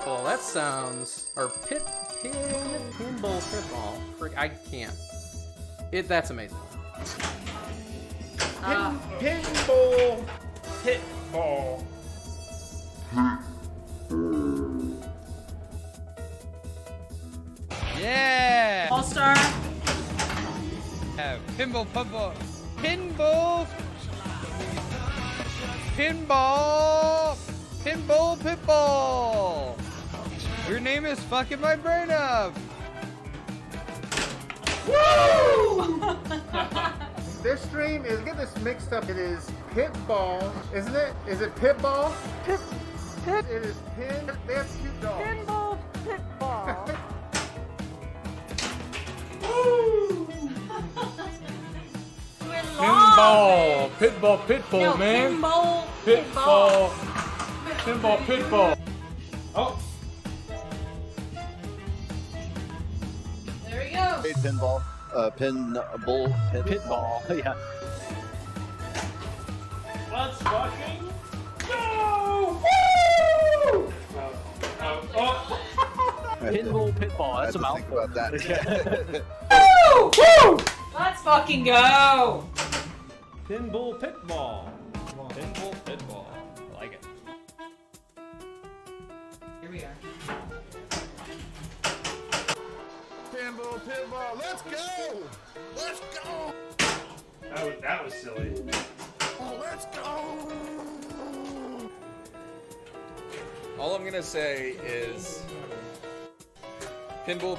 Well, that sounds... Or pinball pitball. Frick, I can't. That's amazing. Pinball pitball. Yeah! All-star. Pinball. Pinball pitball. Your name is fucking my brain up. Woo! This stream is, get this mixed up, it is pitball, isn't it? Is it pitball? Pit. It is pin, they have cute dogs. Pinball pitball. Pinball, pitball, No, man. Pinball Pitball. Oh. There we go. Pinball, pitball, yeah. Let's fucking go! Woo! Pinball, pitball, that's a mouthful. Think about that. Woo! Woo! Let's fucking go. Pinball pitball. Pinball pitball. I like it. Here we are. Pinball, pitball, let's go! Let's go! That was silly. Oh, let's go! All I'm gonna say is pinball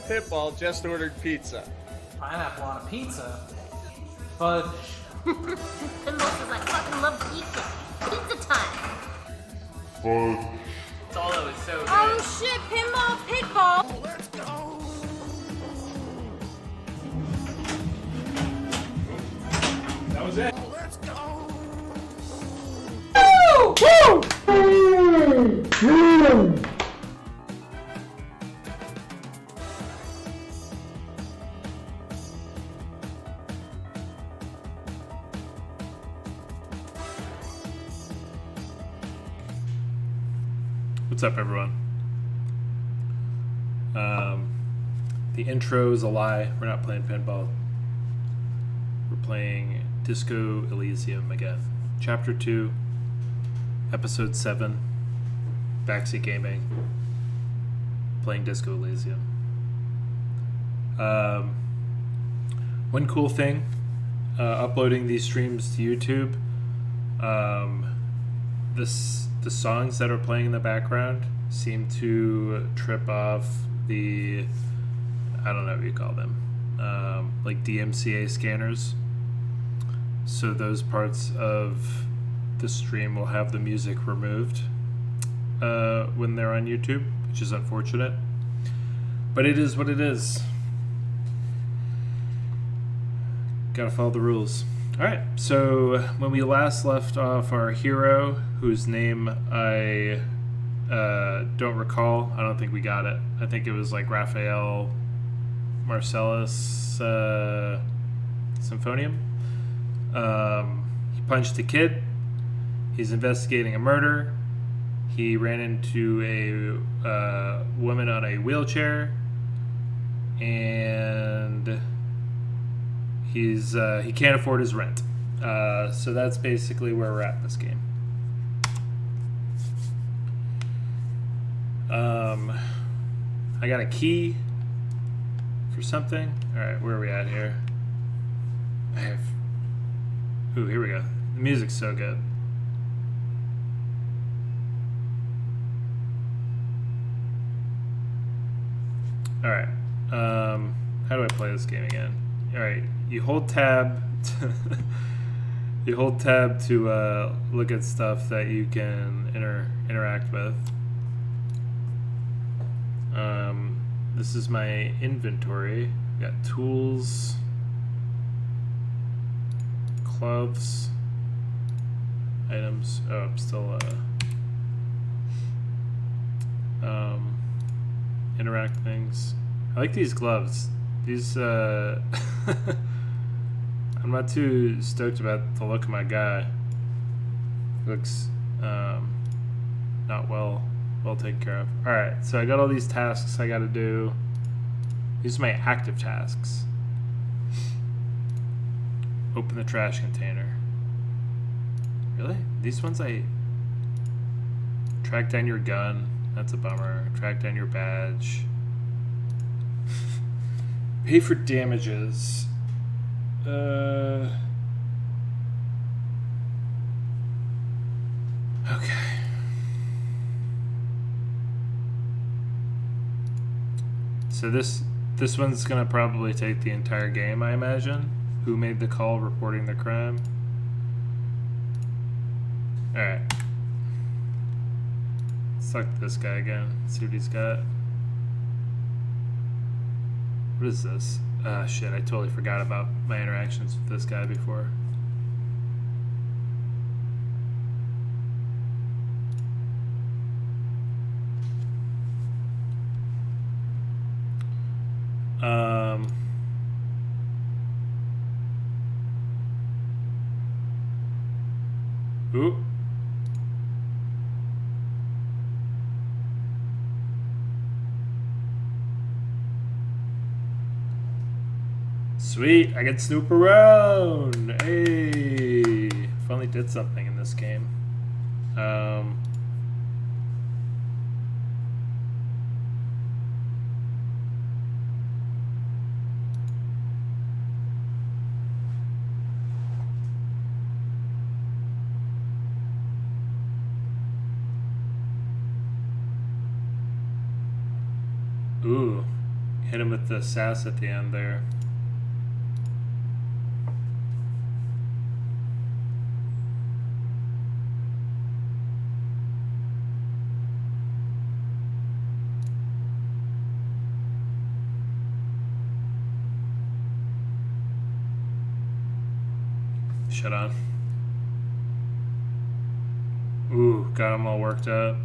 pitball just ordered pizza. Pineapple on a pizza. Fudge. Pinball says I fucking love pizza. Pizza time. That's all that was so good. Oh shit, pinball pitball. Oh, let's go! That was it. Oh, let's go! What's up, everyone? The intro is a lie. We're not playing pinball. We're playing Disco Elysium again. Chapter 2, Episode 7, Backseat Gaming, playing Disco Elysium. One cool thing, uploading these streams to YouTube, the songs that are playing in the background seem to trip off the, I don't know what you call them, like DMCA scanners. So those parts of the stream will have the music removed when they're on YouTube, which is unfortunate. But it is what it is. Gotta follow the rules. Alright, so when we last left off our hero, whose name I don't recall, I don't think we got it. I think it was like Raphael Marcellus Symphonium. He punched a kid. He's investigating a murder. He ran into a woman on a wheelchair, and he can't afford his rent. So that's basically where we're at in this game. I got a key for something. All right, where are we at here? Ooh, here we go. The music's so good. All right. How do I play this game again? All right, you hold tab. You hold tab to look at stuff that you can interact with. This is my inventory. Got tools, gloves, items. Oh, I'm still interact things. I like these gloves. These I'm not too stoked about the look of my guy. Looks not well taken care of. All right, so I got all these tasks I got to do. These are my active tasks. Open the trash container. Really? These ones I... Track down your gun. That's a bummer. Track down your badge. Pay for damages. Okay. So this one's gonna probably take the entire game, I imagine. Who made the call reporting the crime? Alright. Let's talk to this guy again. See what he's got. What is this? Ah, shit, I totally forgot about my interactions with this guy before. Ooh. Sweet, I get snoop around. Hey, finally did something in this game. Ooh, hit him with the sass at the end there. Shut on. Ooh, got him all worked up.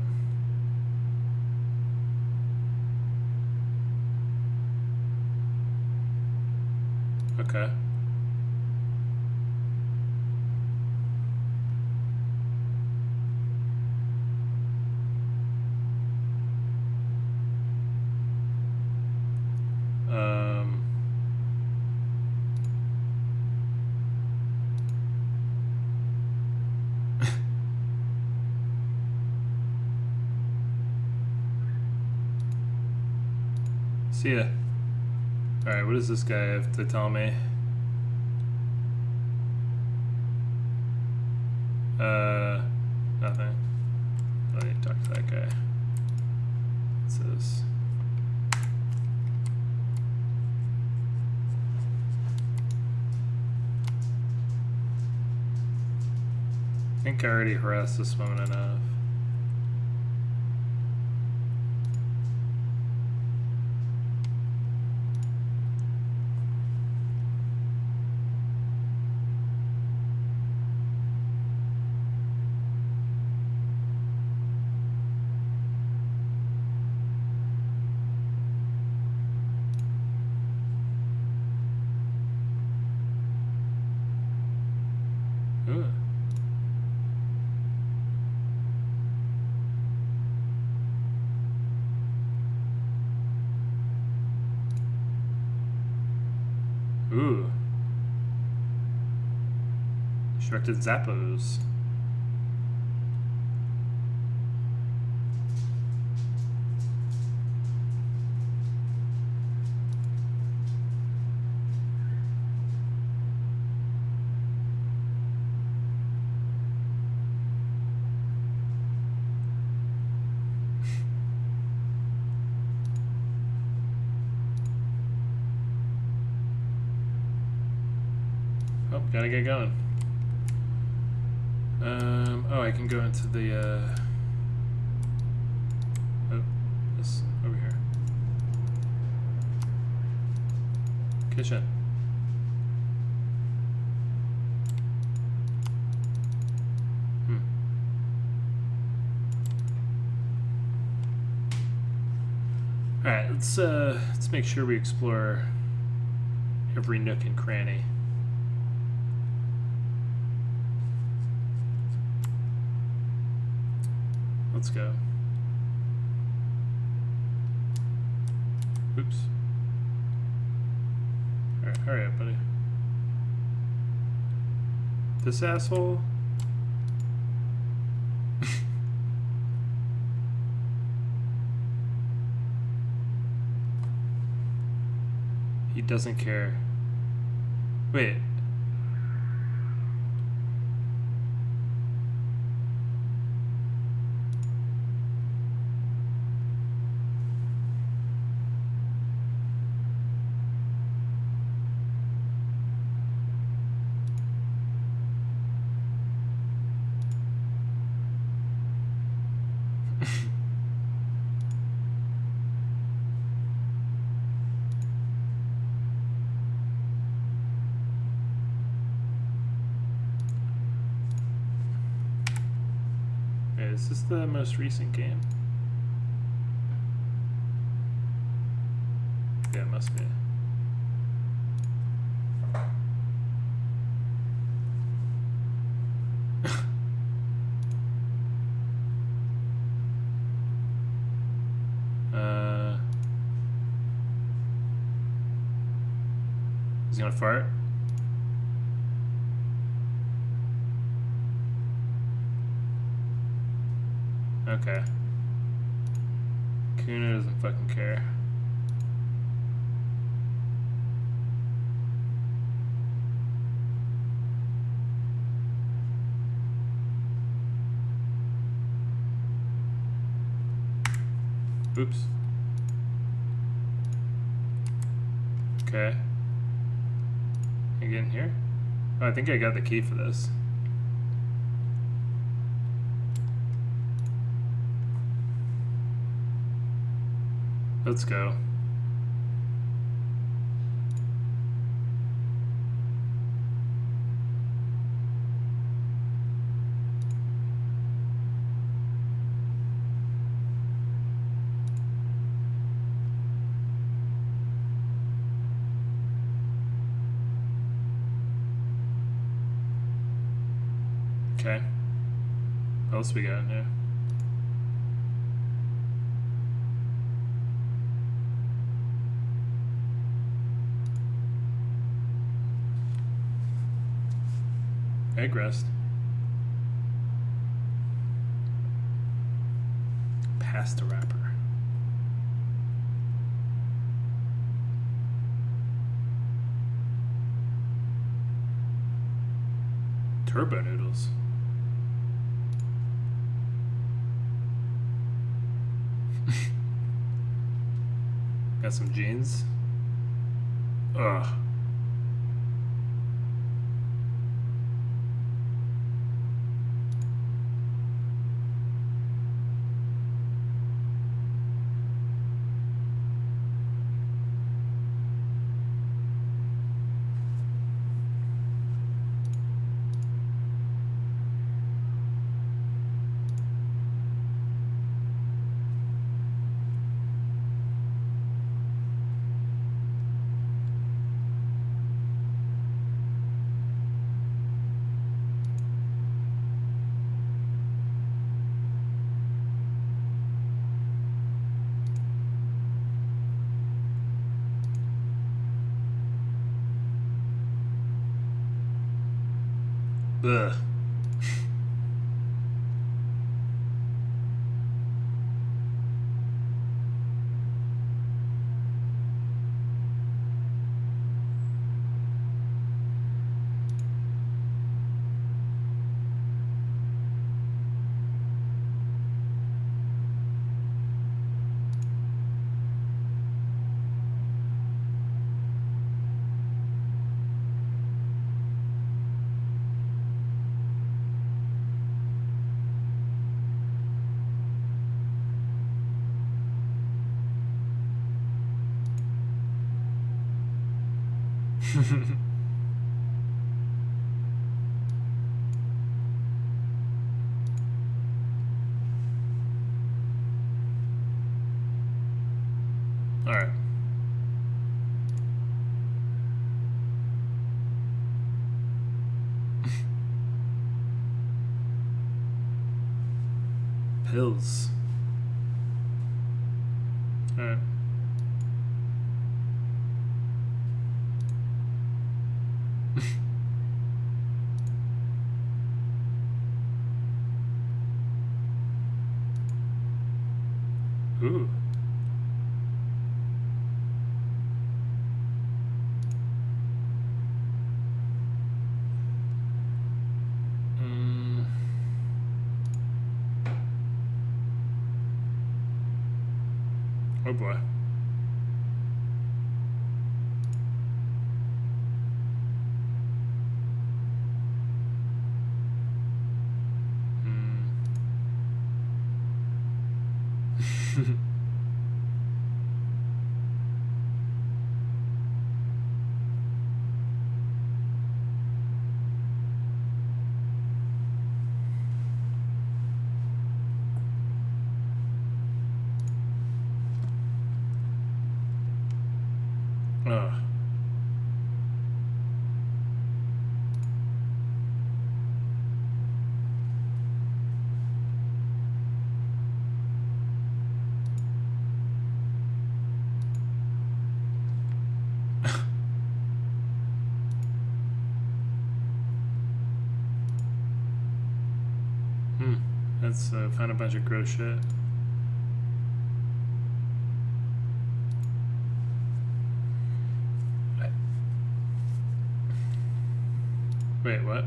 Okay. See ya. Alright, what does this guy have to tell me? Nothing. I need to talk to that guy. What's this? I think I already harassed this woman enough. Ooh. Instructed Zappos. Oh, gotta get going. Oh, I can go into the, oh, this, over here. Kitchen. Alright, let's make sure we explore every nook and cranny. Let's go. Oops. Alright, hurry up, buddy. This asshole? He doesn't care. Wait. Is this the most recent game? Yeah, it must be. He's gonna fart? Okay. Cuno doesn't fucking care. Oops. Okay. Can I get in here? Oh, I think I got the key for this. Let's go. Okay. What else we got in here? Egg rest. Pasta wrapper. Turbo noodles. Got some jeans. Ugh. Ugh. All right. hills. Alright. Ooh. Oh boy. Ugh. Let's find a bunch of gross shit. Wait, what?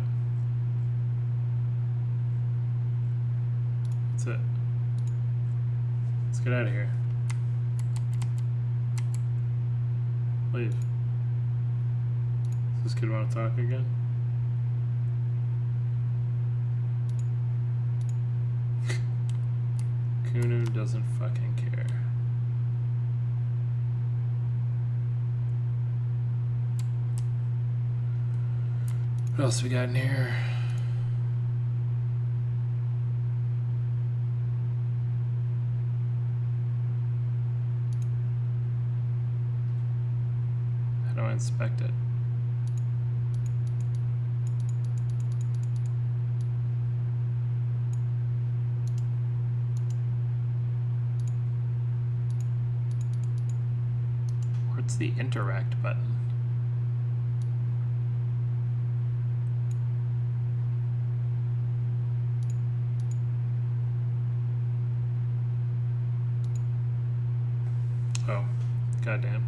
That's it. Let's get out of here. Leave. Does this kid want to talk again? Cuno doesn't fucking care. What else we got in here? How do I inspect it? Where's the interact button? Oh, goddamn.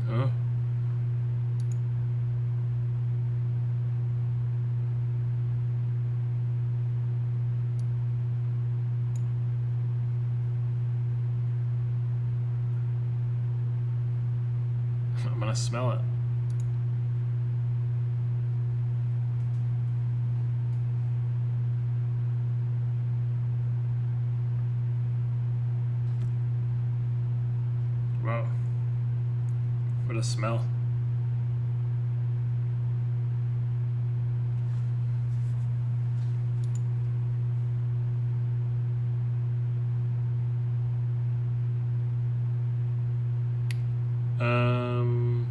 Huh? I'm gonna smell it. Wow. What a smell. Um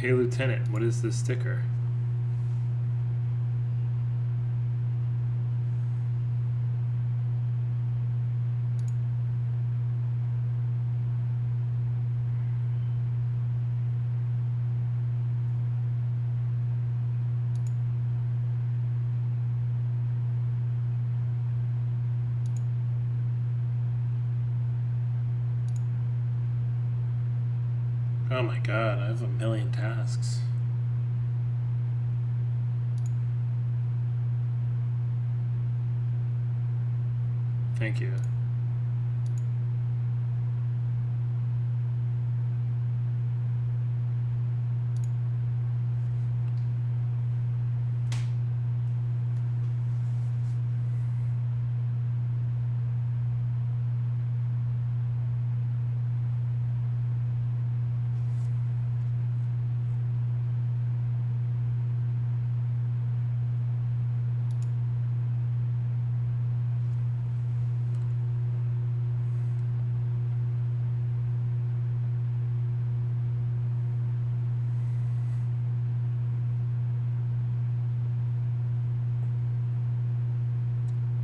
Hey, Lieutenant, what is this sticker? Oh my god, I have a million tasks. Thank you.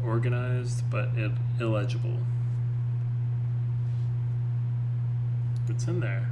Organized but illegible. What's in there?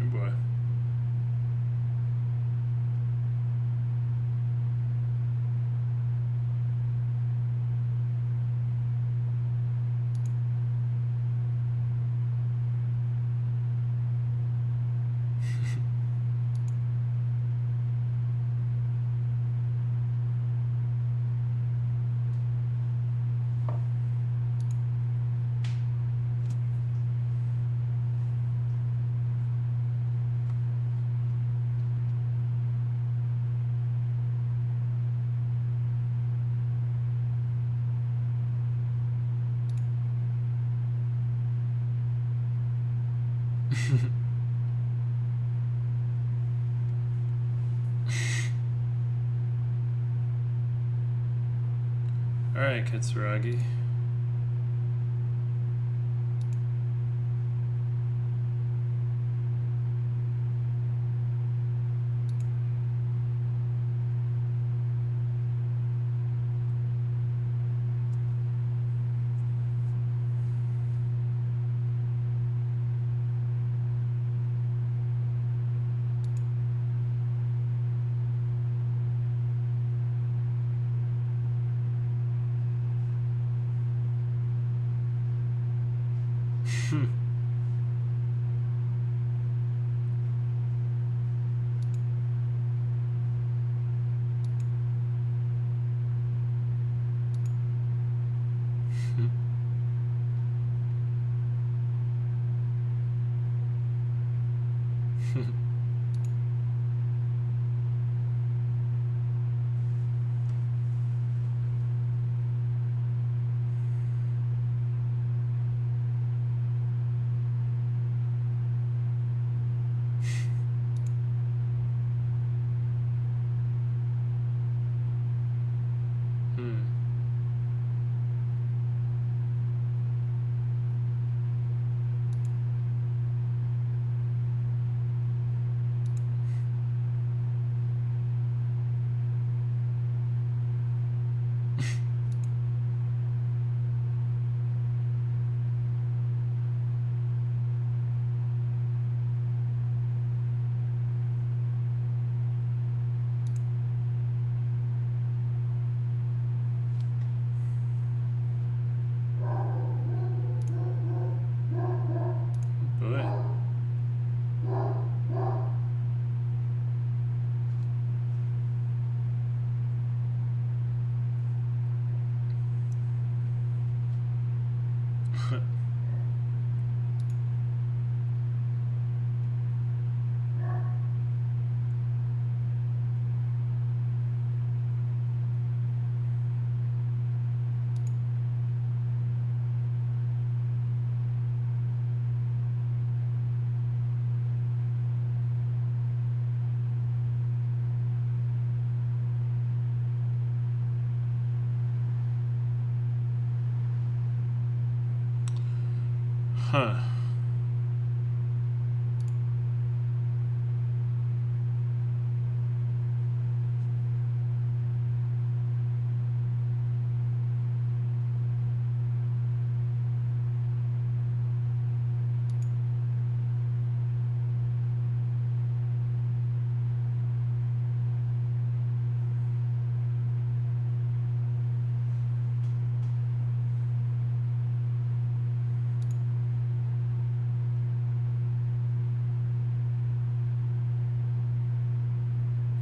Oh boy. Alright, Kitsuragi. Huh.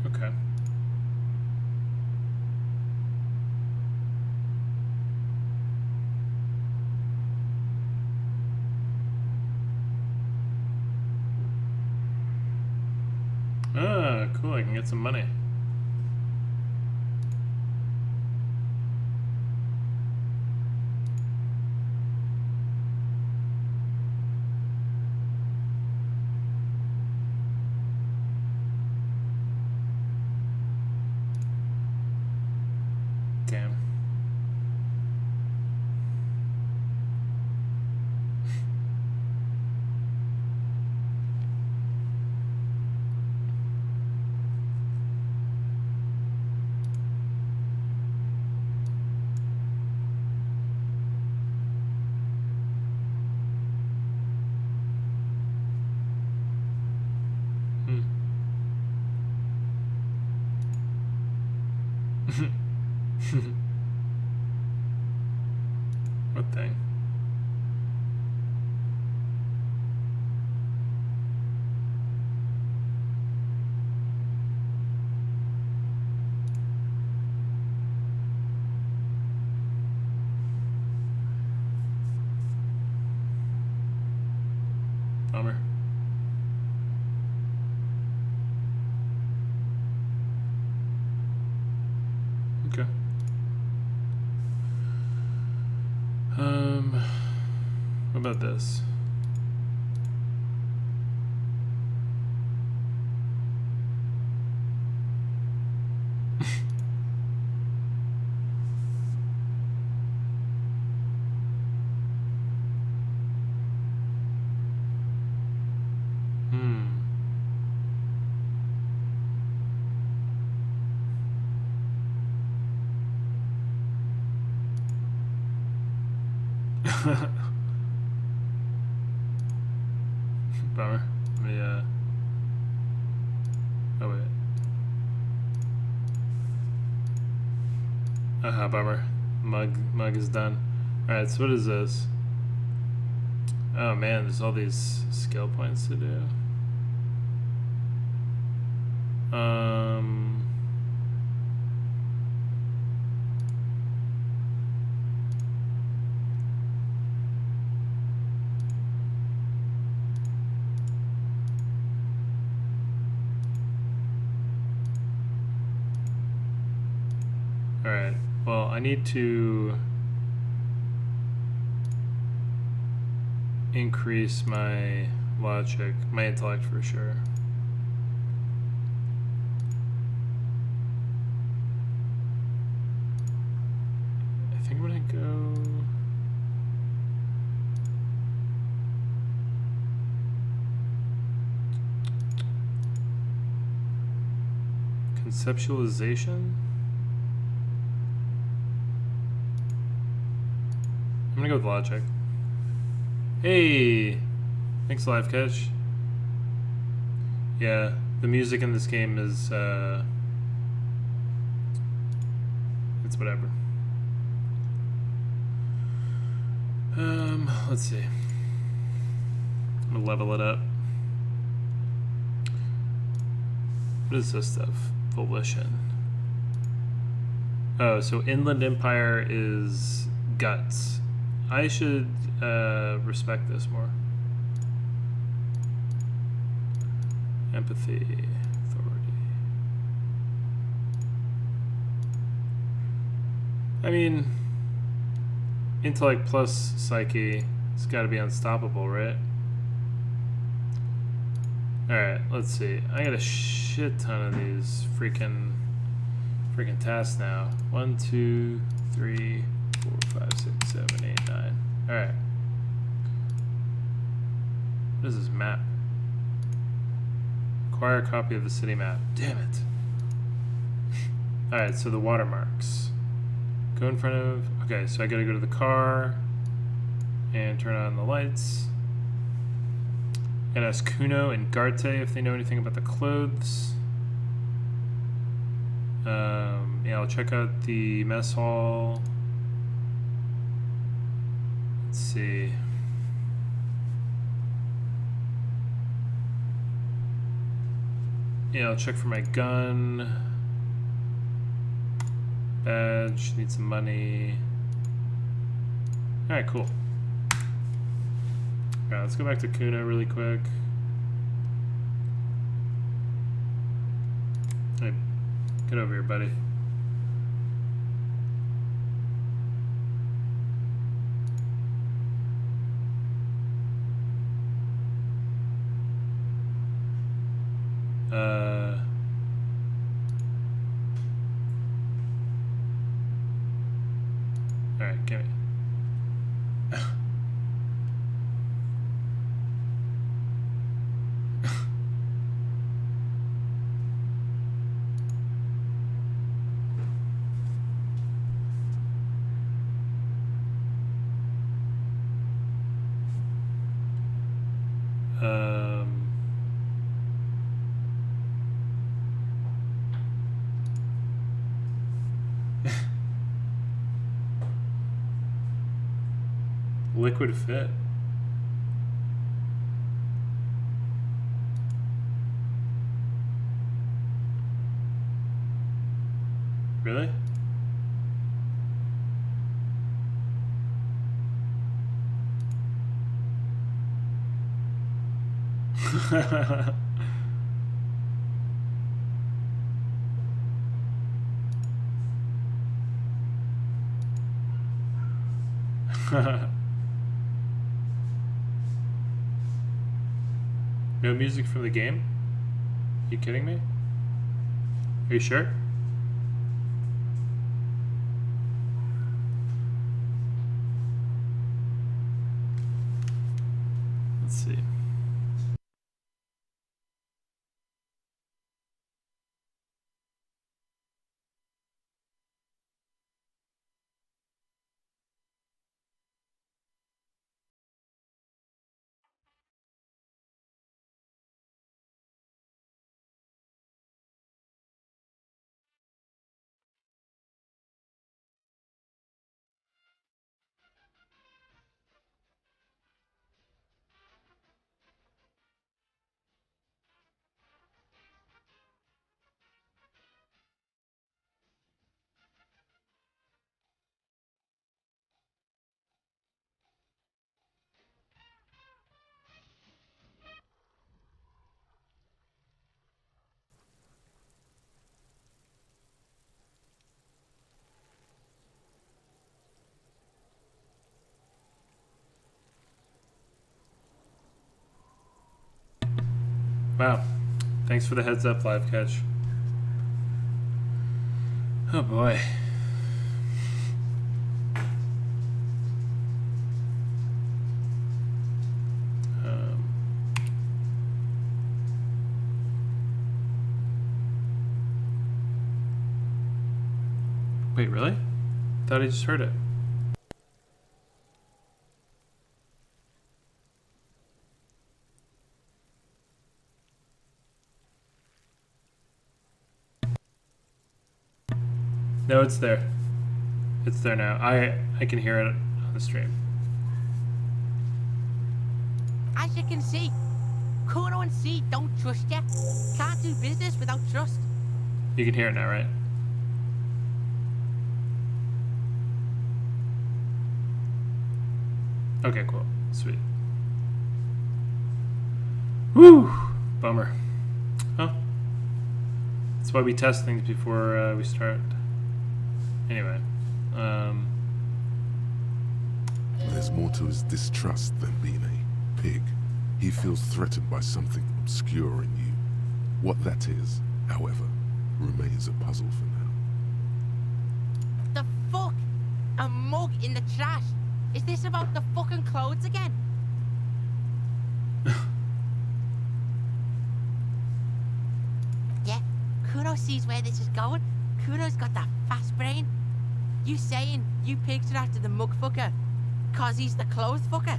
Okay. Ah, cool. I can get some money. Damn. What thing? Bummer. Okay. What about this? Bummer. Let me, oh, wait. Bummer. Mug is done. Alright, so what is this? Oh man, there's all these skill points to do. Alright, well, I need to increase my logic, my intellect for sure. I think I'm gonna go... Conceptualization? I'm gonna go with logic. Hey! Thanks, Live Catch. Yeah, the music in this game is, it's whatever. Let's see. I'm gonna level it up. What is this stuff? Volition. Oh, so Inland Empire is guts. I should respect this more. Empathy, authority. I mean, intellect plus psyche, it's got to be unstoppable, right? Alright, let's see. I got a shit ton of these freaking tasks now. 1, 2, 3, 4, 5, 6, 7, 8, 9. Alright. What is this map? Acquire a copy of the city map. Damn it. Alright, so the watermarks. Go in front of... Okay, so I gotta go to the car and turn on the lights. And ask Cuno and Garte if they know anything about the clothes. Yeah, I'll check out the mess hall. Let's see. Yeah, I'll check for my gun. Badge, need some money. Alright, cool. Alright, let's go back to Cuno really quick. Hey, get over here, buddy. Alright, give me. Liquid fit. Really? No music from the game? You kidding me? Are you sure? Let's see. Wow. Thanks for the heads up, live catch. Oh boy. Wait, really? Thought I just heard it. No, it's there. It's there now. I can hear it on the stream. As you can see, Cuno and C don't trust you. Can't do business without trust. You can hear it now, right? Okay, cool. Sweet. Woo! Bummer. Huh? That's why we test things before we start. Anyway. There's more to his distrust than being a pig. He feels threatened by something obscure in you. What that is, however, remains a puzzle for now. The fuck? A mug in the trash? Is this about the fucking clothes again? Cuno sees where this is going. Cuno's got that fast brain. You saying you picked it after the mug fucker? Cause he's the clothes fucker?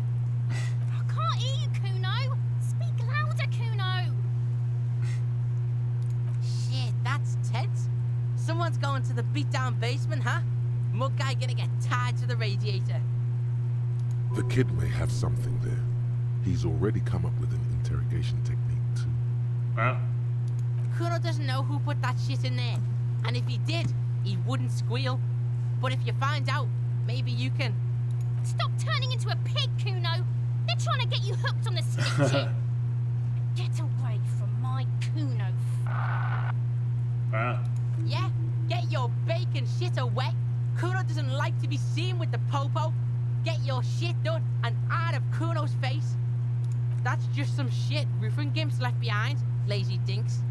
I can't hear you, Cuno. Speak louder, Cuno. Shit, that's tense. Someone's going to the beat-down basement, huh? Mug guy gonna get tied to the radiator. The kid may have something there. He's already come up with an interrogation technique too. Wow. Cuno doesn't know who put that shit in there. And if he did, he wouldn't squeal. But if you find out, maybe you can... Stop turning into a pig, Cuno. They're trying to get you hooked on the stick chip. Get away from my Cuno. Wow. Yeah, get your bacon shit away. Cuno doesn't like to be seen with the popo. Get your shit done and out of Cuno's face. That's just some shit roofing gimps left behind, lazy dinks.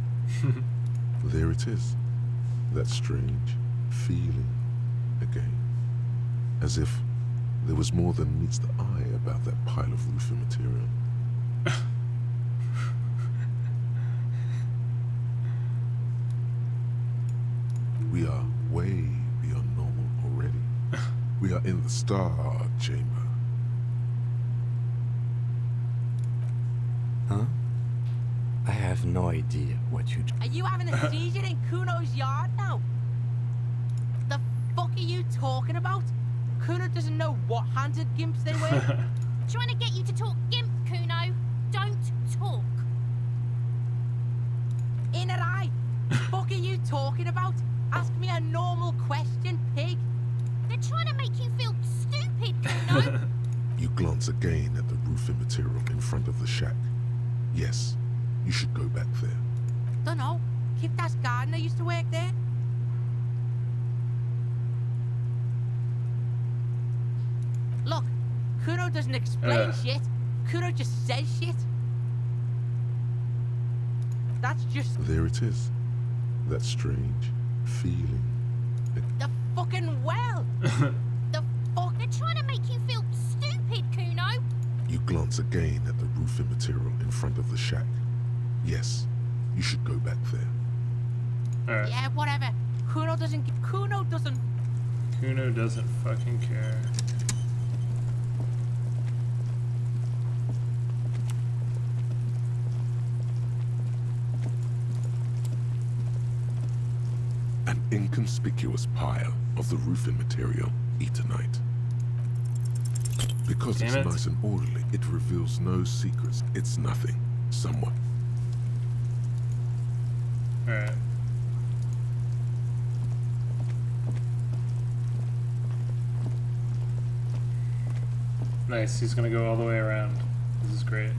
There it is. That strange feeling again. As if there was more than meets the eye about that pile of roofing material. We are way beyond normal already. We are in the star chamber. Huh? I have no idea what you do. Are you having a seizure in Cuno's yard now? The fuck are you talking about? Cuno doesn't know what handed gimps they were. Trying to get you to talk gimp, Cuno. Don't talk. Inner eye. Fuck are you talking about? Ask me a normal question, pig. They're trying to make you feel stupid, Cuno. You glance again at the roofing material in front of the shack. Yes, you should go back there. Dunno. Kiptas gardener used to work there. Look, Cuno doesn't explain shit. Cuno just says shit. That's just... There it is. That strange feeling. The fucking well! The fuck? They're trying to make you feel stupid, Cuno. You glance again at the roofing material in front of the shack. Yes, you should go back there. Alright. Yeah, whatever. Cuno doesn't... Cuno doesn't fucking care. An inconspicuous pile of the roofing material, Eternite. Because Damn it's it. nice and orderly, it reveals no secrets. It's nothing. Someone. Alright. Nice, he's gonna go all the way around. This is great.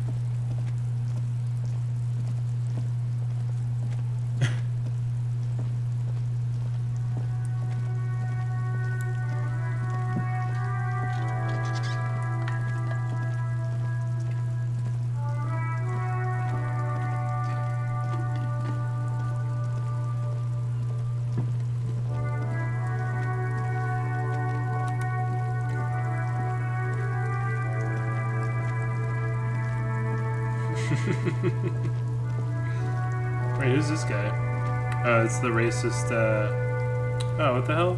Wait, who's this guy? Oh, it's the racist, Oh, what the hell?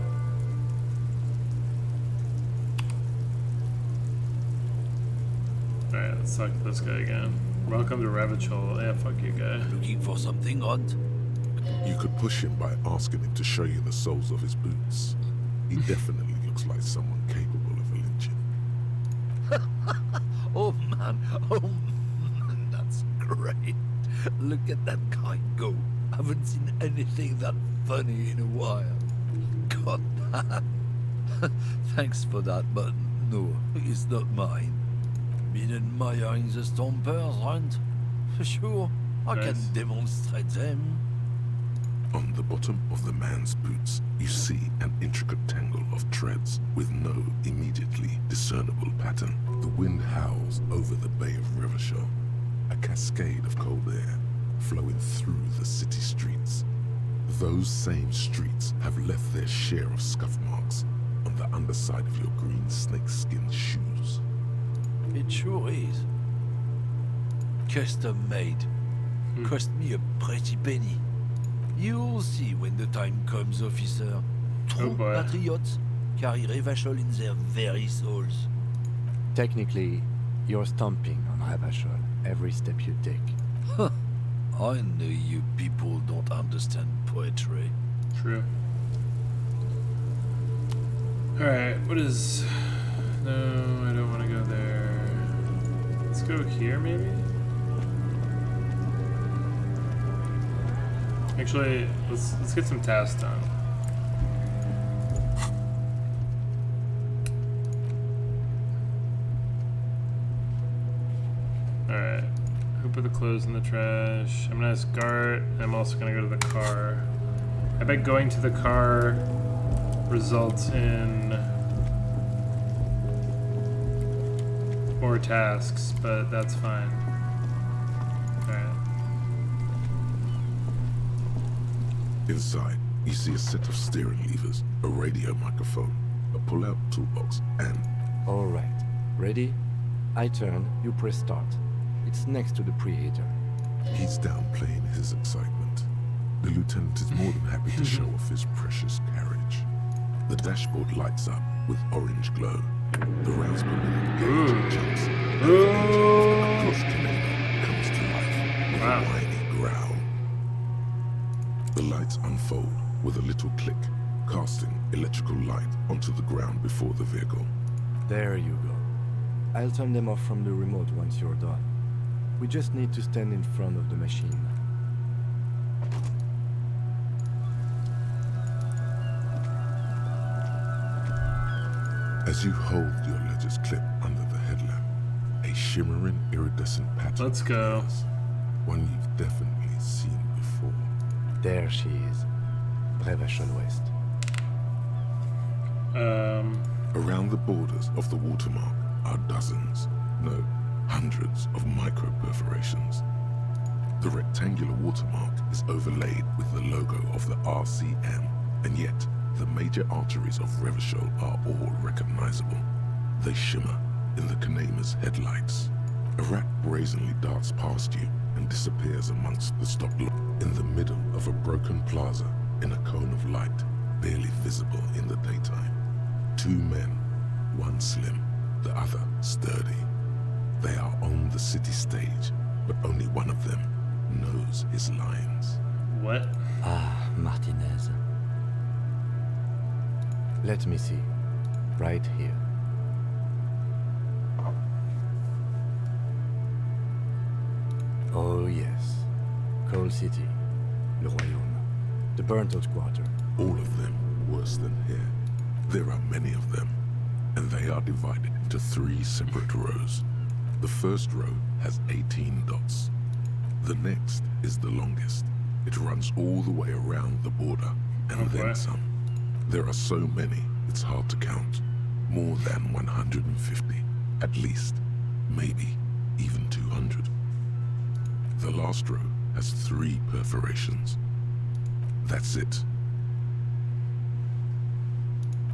Alright, let's talk to this guy again. Welcome to Rabbit Hole. Yeah, fuck you, guy. Looking for something, Hunt? You could push him by asking him to show you the soles of his boots. He definitely looks like someone capable of a lynching. Oh man, that's great. Look at that guy go. Haven't seen anything that funny in a while. God damn. Thanks for that, but no, it's not mine. Been admiring the stompers, Hunt? Sure, I Nice. can demonstrate them. On the bottom of the man's boots, you see an intricate tangle of treads with no immediately discernible pattern. The wind howls over the Bay of Rivershaw, a cascade of cold air flowing through the city streets. Those same streets have left their share of scuff marks on the underside of your green snakeskin shoes. It sure is. Custom made. Cost me a pretty penny. You'll see when the time comes, officer. True boy. patriots carry Revachol in their very souls. Technically, you're stomping on Ravachol every step you take. Huh. I know you people don't understand poetry. True. Alright, what is... No, I don't want to go there. Let's go here, maybe? Actually, let's get some tasks done. Alright. Who put the clothes in the trash? I'm gonna ask Gart. I'm also gonna go to the car. I bet going to the car results in more tasks, but that's fine. Alright. Inside, you see a set of steering levers, a radio microphone, a pull-out toolbox, and... Alright, ready? I turn, you press start. It's next to the preheater. He's downplaying his excitement. The lieutenant is more than happy to show off his precious carriage. The dashboard lights up with orange glow. The rounds per minute gauge jumps. And the engine of the cross canal comes to life with a whiny growl. The lights unfold with a little click, casting electrical light onto the ground before the vehicle. There you go. I'll turn them off from the remote once you're done. We just need to stand in front of the machine. As you hold your ledger's clip under the headlamp, a shimmering iridescent pattern. Let's go. appears, one you've definitely seen before. There she is. Revachol West. Around the borders of the watermark are dozens, no, hundreds of micro perforations. The rectangular watermark is overlaid with the logo of the RCM, and yet the major arteries of Revachol are all recognizable. They shimmer in the Kanema's headlights. A rat brazenly darts past you and disappears amongst the stop lights in the middle of a broken plaza in a cone of light, barely visible in the daytime. Two men, one slim, the other sturdy. They are on the city stage, but only one of them knows his lines. What? Ah, Martinez. Let me see. Right here. Oh yes. Coal City. Le Royaume. The burnt-out quarter. All of them worse than here. There are many of them, and they are divided into 3 separate rows. The first row has 18 dots. The next is the longest. It runs all the way around the border, and then some. There are so many, it's hard to count. More than 150, at least. Maybe even 200. The last row has 3 perforations. That's it.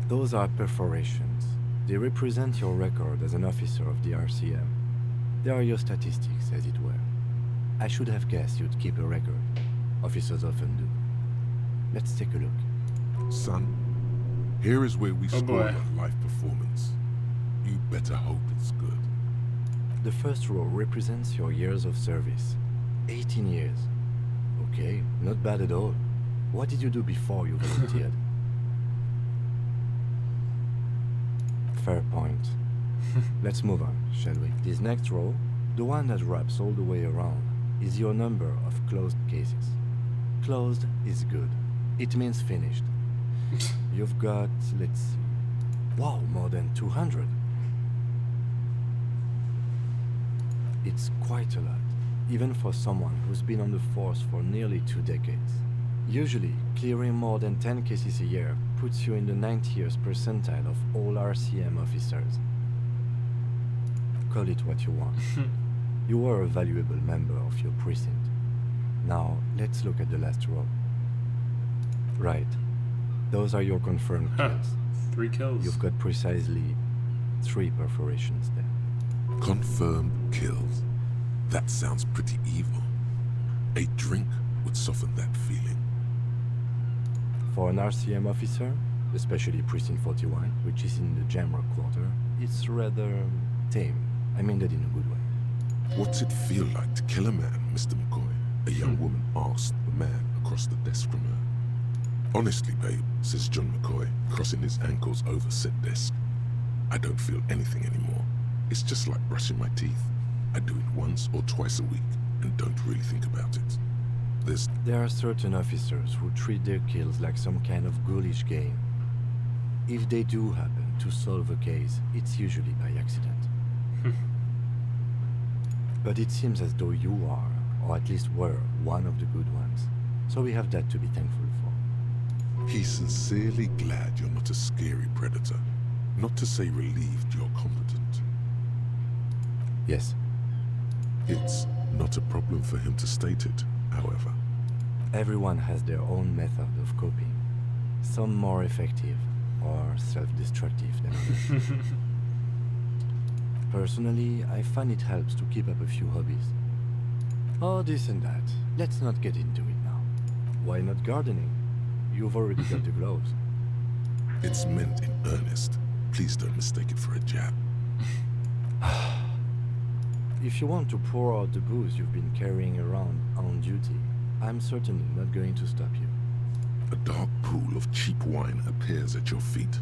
Those are perforations. They represent your record as an officer of the RCM. They are your statistics, as it were. I should have guessed you'd keep a record. Officers often do. Let's take a look. Son, here is where we score boy. your life performance. You better hope it's good. The first row represents your years of service. 18 years. Okay, not bad at all. What did you do before you volunteered? Fair point. Let's move on, shall we? This next row, the one that wraps all the way around, is your number of closed cases. Closed is good. It means finished. You've got, let's see, wow, more than 200. It's quite a lot, even for someone who's been on the force for nearly 2 decades. Usually, clearing more than 10 cases a year puts you in the 90th percentile of all RCM officers. Call it what you want. You are a valuable member of your precinct. Now, let's look at the last row. Right. Those are your confirmed kills. 3 kills. You've got precisely 3 perforations there. Confirmed kills. That sounds pretty evil. A drink would soften that feeling. For an RCM officer, especially Precinct 41, which is in the Jamrock Quarter, it's rather tame. I mean that in a good way. What's it feel like to kill a man, Mr. McCoy? A young woman asked the man across the desk from her. Honestly, babe, says John McCoy, crossing his ankles over said desk. I don't feel anything anymore. It's just like brushing my teeth. I do it once or twice a week and don't really think about it. There are certain officers who treat their kills like some kind of ghoulish game. If they do happen to solve a case, it's usually by accident. But it seems as though you are, or at least were, one of the good ones. So we have that to be thankful for. He's sincerely glad you're not a scary predator. Not to say relieved you're competent. Yes. It's not a problem for him to state it, however. Everyone has their own method of coping. Some more effective, or self-destructive than others. Personally, I find it helps to keep up a few hobbies. Oh, this and that. Let's not get into it now. Why not gardening? You've already got the gloves. It's meant in earnest. Please don't mistake it for a jab. If you want to pour out the booze you've been carrying around on duty, I'm certainly not going to stop you. A dark pool of cheap wine appears at your feet.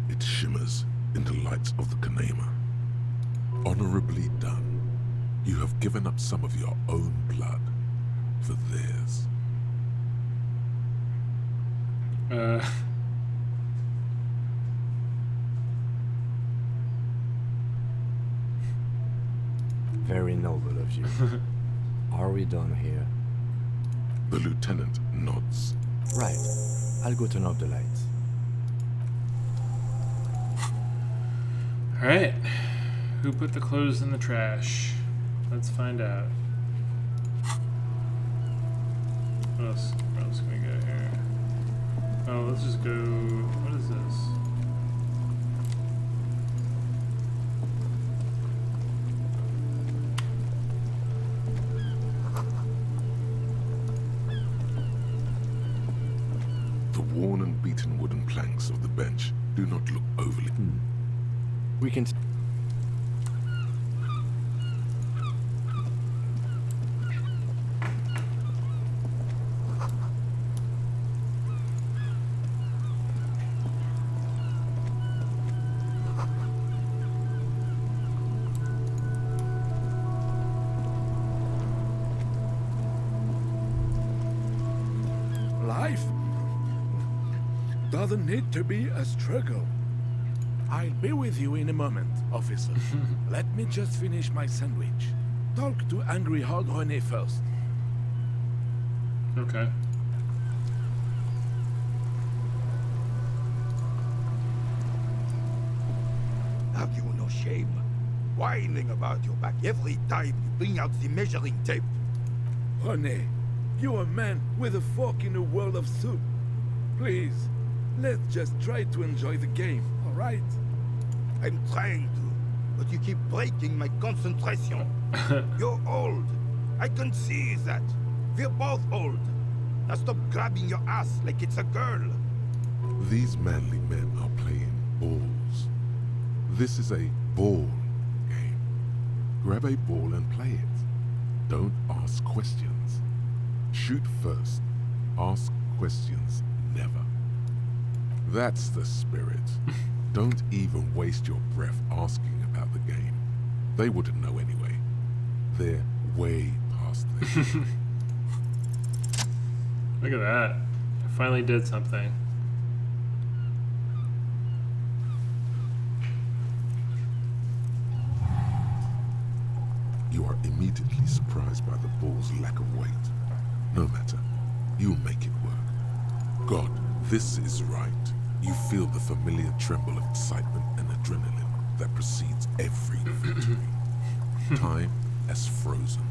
It shimmers in the light of the Kanema. Honorably done. You have given up some of your own blood for theirs. Very noble of you. Are we done here? The lieutenant nods. Right. I'll go turn off the lights. Alright. Who put the clothes in the trash? Let's find out. Where else can we go here? Oh, let's just go... What is this? The worn and beaten wooden planks of the bench do not look overly... We can... Life doesn't need to be a struggle. I'll be with you in a moment, officer. Let me just finish my sandwich. Talk to Angry Hog René first. Okay. Have you no shame? Whining about your back every time you bring out the measuring tape. René, you're a man with a fork in a world of soup. Please, let's just try to enjoy the game, all right? I'm trying to, but you keep breaking my concentration. You're old. I can see that. We're both old. Now stop grabbing your ass like it's a girl. These manly men are playing balls. This is a ball game. Grab a ball and play it. Don't ask questions. Shoot first. Ask questions never. That's the spirit. Don't even waste your breath asking about the game. They wouldn't know anyway. They're way past this. Look at that. I finally did something. You are immediately surprised by the ball's lack of weight. No matter, you'll make it work. God, this is right. You feel the familiar tremble of excitement and adrenaline that precedes every victory. Time has frozen.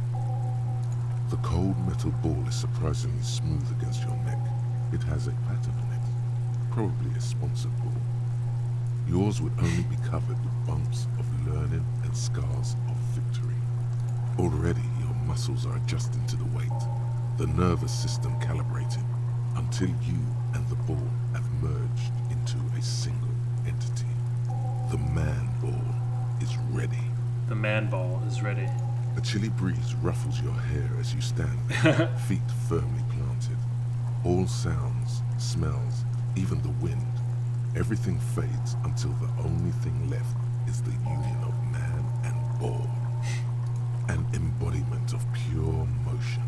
The cold metal ball is surprisingly smooth against your neck. It has a pattern on it, probably a sponsored ball. Yours would only be covered with bumps of learning and scars of victory. Already your muscles are adjusting to the weight, the nervous system calibrating, until you and the ball have merged into a single entity. The man ball is ready. The man ball is ready. A chilly breeze ruffles your hair as you stand there, feet firmly planted. All sounds, smells, even the wind, everything fades until the only thing left is the union of man and ball. An embodiment of pure motion,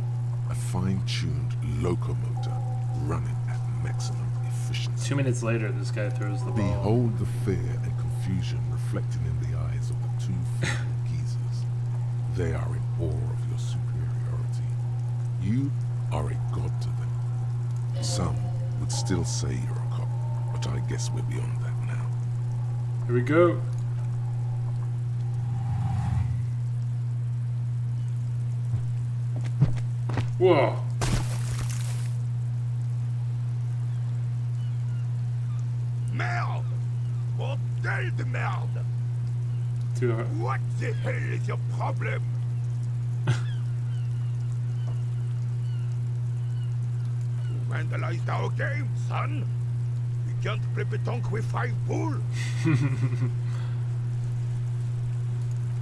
a fine-tuned locomotor running at maximum efficiency. 2 minutes later, this guy throws the ball. Behold the fear and confusion reflected in the eyes of the two feeble geezers. They are in awe of your superiority. You are a god to them. Some would still say you're a cop, but I guess we're beyond that now. Here we go. Whoa. Merde! Bordel de merde! Too hard. What the hell is your problem? You vandalized our game, son! We can't play petanque with 5 bull!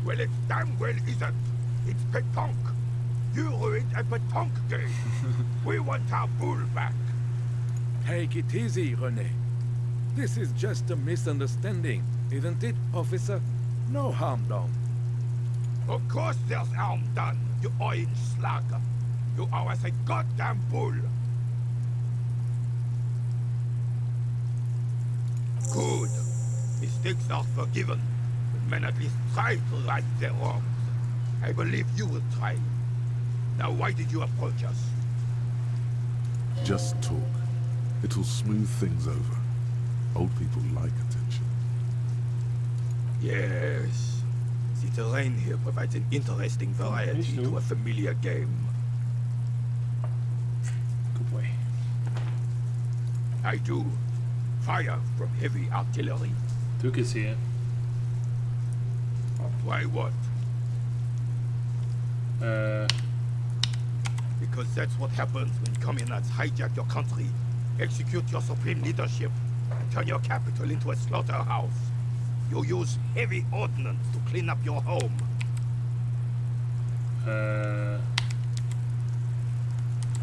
Well, it damn well isn't. It's petanque. You ruined a petanque game. We want our bull back. Take it easy, René. This is just a misunderstanding, isn't it, officer? No harm done. Of course there's harm done, you orange slug. You owe us a goddamn bull. Good. Mistakes are forgiven. But men at least try to right their wrongs. I believe you will try. Now why did you approach us? Just talk. It'll smooth things over. Old people like attention. Yes. The terrain here provides an interesting variety to a familiar game. Good boy. I do. Fire from heavy artillery. Du can see it. Why what? Because that's what happens when communists hijack your country, execute your supreme leadership, and turn your capital into a slaughterhouse. You use heavy ordnance to clean up your home.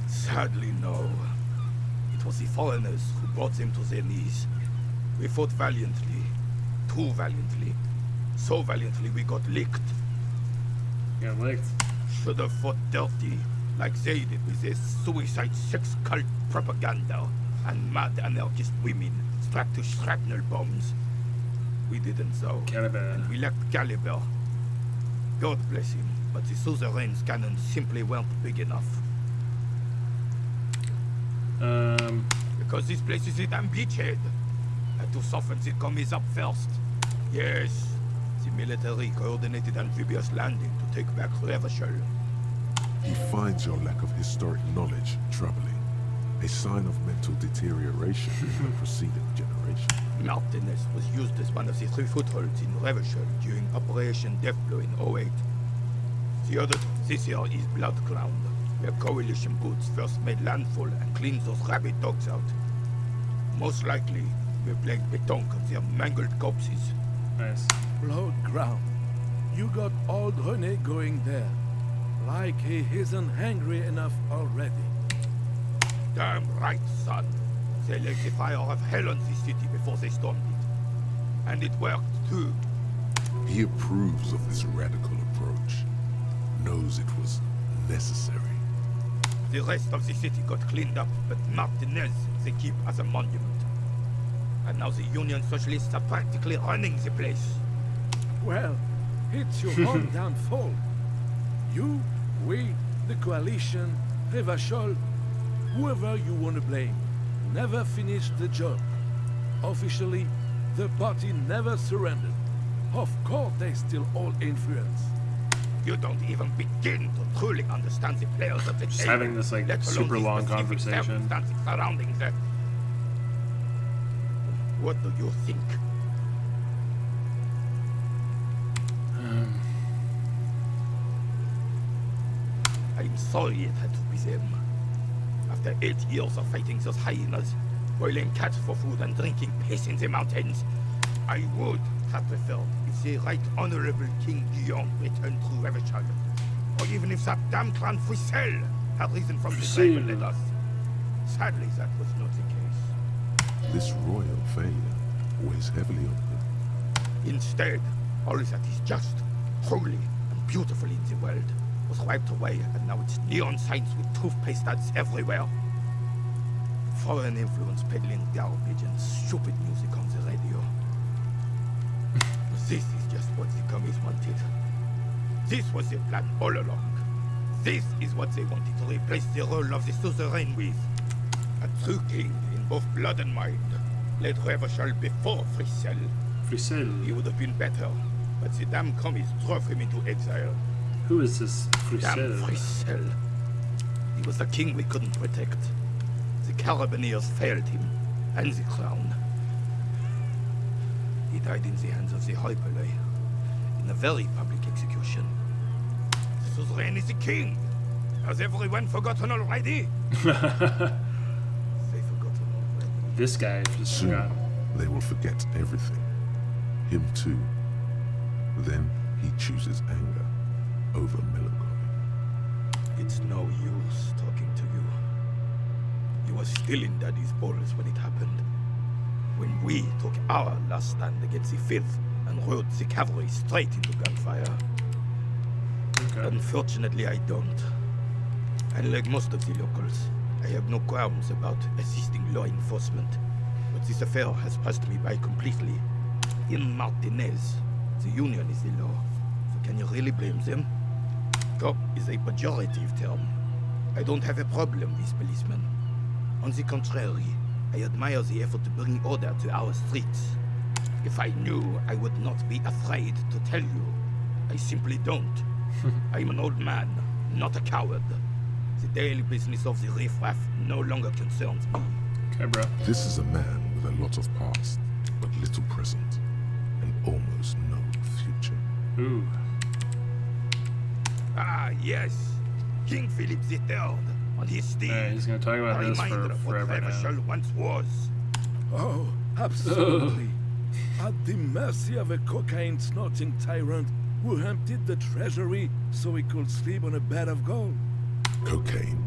Sadly, no. It was the foreigners who brought them to their knees. We fought valiantly. Too valiantly. So valiantly we got licked. Got licked. Should have fought dirty, like they did with their suicide sex cult propaganda and mad anarchist women strapped to shrapnel bombs. We didn't so. Caliber. And we lacked caliber. God bless him, but the suzerain's cannons simply weren't big enough. Because this place is a damn beachhead. Had to soften the commies up first. Yes, the military coordinated amphibious landing to take back Revachol. He finds your lack of historic knowledge troubling. A sign of mental deterioration in the preceding generation. Martinez was used as one of the 3 footholds in Revachol during Operation Deathblow in 08. The other this year is Blood Ground, where coalition boots first made landfall and cleaned those rabid dogs out. Most likely, we're playing petanque on their mangled corpses. Nice. Blood ground. You got old René going there. Like he isn't hungry enough already. Damn right, son. They let the fire of hell on the city before they stormed it. And it worked, too. He approves of this radical approach. Knows it was necessary. The rest of the city got cleaned up, but Martinez they keep as a monument. And now the Union Socialists are practically running the place. Well, it's your own downfall. You, we, the coalition, Revachol, whoever you want to blame, never finished the job. Officially, the party never surrendered. Of course, they still hold influence. You don't even begin to truly understand the players of the Just game, having this like let alone super the long specific conversation. circumstances surrounding them. What do you think? I'm sorry it had to be them. After 8 years of fighting those hyenas, boiling cats for food and drinking piss in the mountains. I would have preferred if the Right Honorable King Guillaume returned to Revachol, or even if that damn clan Frisell had risen from the grave and led us. Sadly, that was not the case. This royal failure weighs heavily on him. Instead, all that is just, holy, and beautiful in the world was wiped away, and now it's neon signs with toothpaste ads everywhere. Foreign influence peddling garbage and stupid music on the radio. This is just what the commies wanted. This was the plan all along. This is what they wanted to replace the role of the suzerain with. A true king in both blood and mind led Revachol before Frisell. Frisell? He would have been better, but the damn commies drove him into exile. Who is this Frisell? Damn Frisell. He was the king we couldn't protect. The Carabineers failed him, and the crown. He died in the hands of the Hyperlay, in a very public execution. The suzerain is the king! Has everyone forgotten already? They forgotten already. This guy just Soon, forgot. they will forget everything. Him too. Then he chooses anger over melancholy. It's no use talking to you. You were still in Daddy's balls when it happened. When we took our last stand against the filth and rode the cavalry straight into gunfire. Okay. Unfortunately, I don't. And like most of the locals, I have no qualms about assisting law enforcement. But this affair has passed me by completely. In Martinez, the union is the law. So can you really blame them? Cop is a pejorative term. I don't have a problem with policemen. On the contrary, I admire the effort to bring order to our streets. If I knew, I would not be afraid to tell you. I simply don't. I'm an old man, not a coward. The daily business of the riffraff no longer concerns me. Okay, bro. This is a man with a lot of past, but little present, and almost no future. Ooh. Ah, yes. King Philip III on his steed. Alright, he's gonna talk about a this reminder for of what forever now. Revachol once was. Oh, absolutely. At the mercy of a cocaine-snorting tyrant who emptied the treasury so he could sleep on a bed of gold. Cocaine.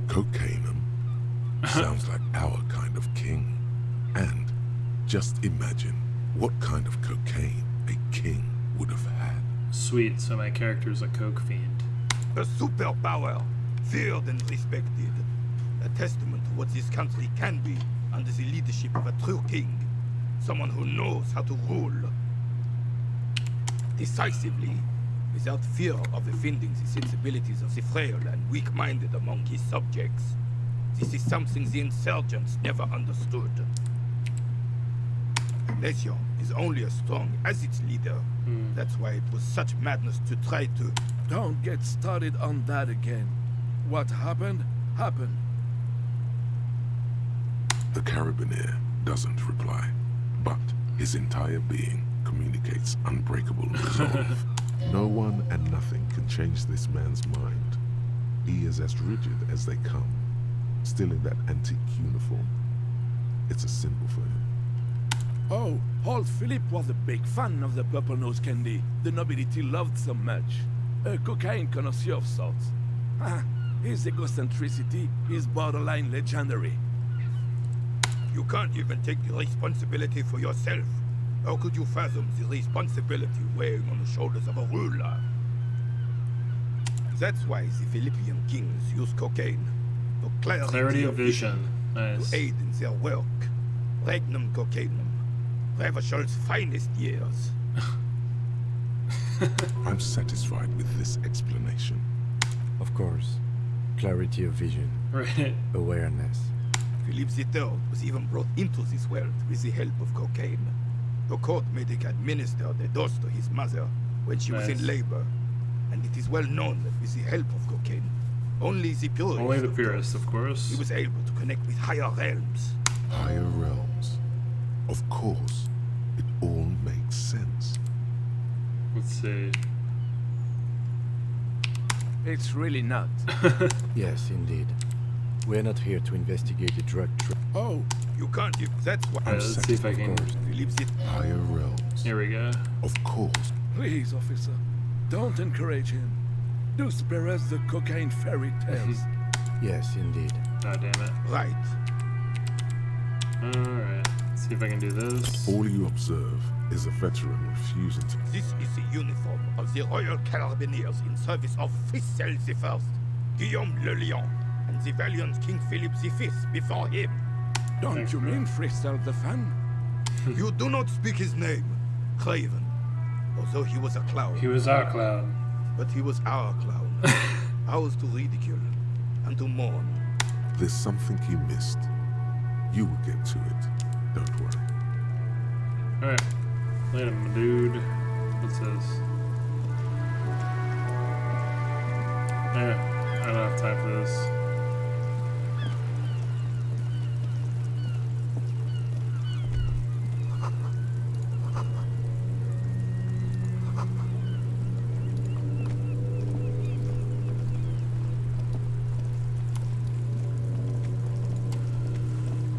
Cocainum. Sounds like our kind of king. And just imagine what kind of cocaine a king would have had. Sweet, so my character's a coke fiend. A superpower, feared and respected. A testament to what this country can be under the leadership of a true king. Someone who knows how to rule. Decisively, without fear of offending the sensibilities of the frail and weak-minded among his subjects. This is something the insurgents never understood. A nation is only as strong as its leader. That's why it was such madness to try to... Don't get started on that again. What happened, happened. The Carabineer doesn't reply, but his entire being communicates unbreakable resolve. No one and nothing can change this man's mind. He is as rigid as they come, still in that antique uniform. It's a symbol for him. Oh, old Philip was a big fan of the purple nose candy the nobility loved so much. A cocaine connoisseur of sorts. His egocentricity is borderline legendary. You can't even take the responsibility for yourself. How could you fathom the responsibility weighing on the shoulders of a ruler? That's why the Philippian kings use cocaine. For clarity of vision. Nice. To aid in their work. Regnum cocainum. Revachol's finest years. I'm satisfied with this explanation. Of course. Clarity of vision. Right. Awareness. Philip III was even brought into this world with the help of cocaine. The court medic administered a dose to his mother when she was in labor. And it is well known that with the help of cocaine, only the purest, of course, he was able to connect with higher realms. Higher realms. Of course. It all makes sense. Let's see. It's really not. Yes, indeed. We're not here to investigate a drug trade. Oh, You can't. That's why. Alright, let's see if I can. Higher realms. Here we go. Of course. Please, officer, don't encourage him. Do spare us the cocaine fairy tales. Yes, indeed. Oh, damn it. Right. Alright. See if I can do this. All you observe is a veteran refusing to. This is the uniform of the Royal Carabiniers in service of Fitzgerald I, Guillaume Le Lion, and the valiant King Philip V before him. Don't you mean Freestyle the Fan? You do not speak his name, Craven. Although he was a clown. He was our clown. But he was our clown. Ours to ridicule and to mourn. There's something you missed. You will get to it. Don't worry. Alright. Later, my dude. What's this? I don't have time for this.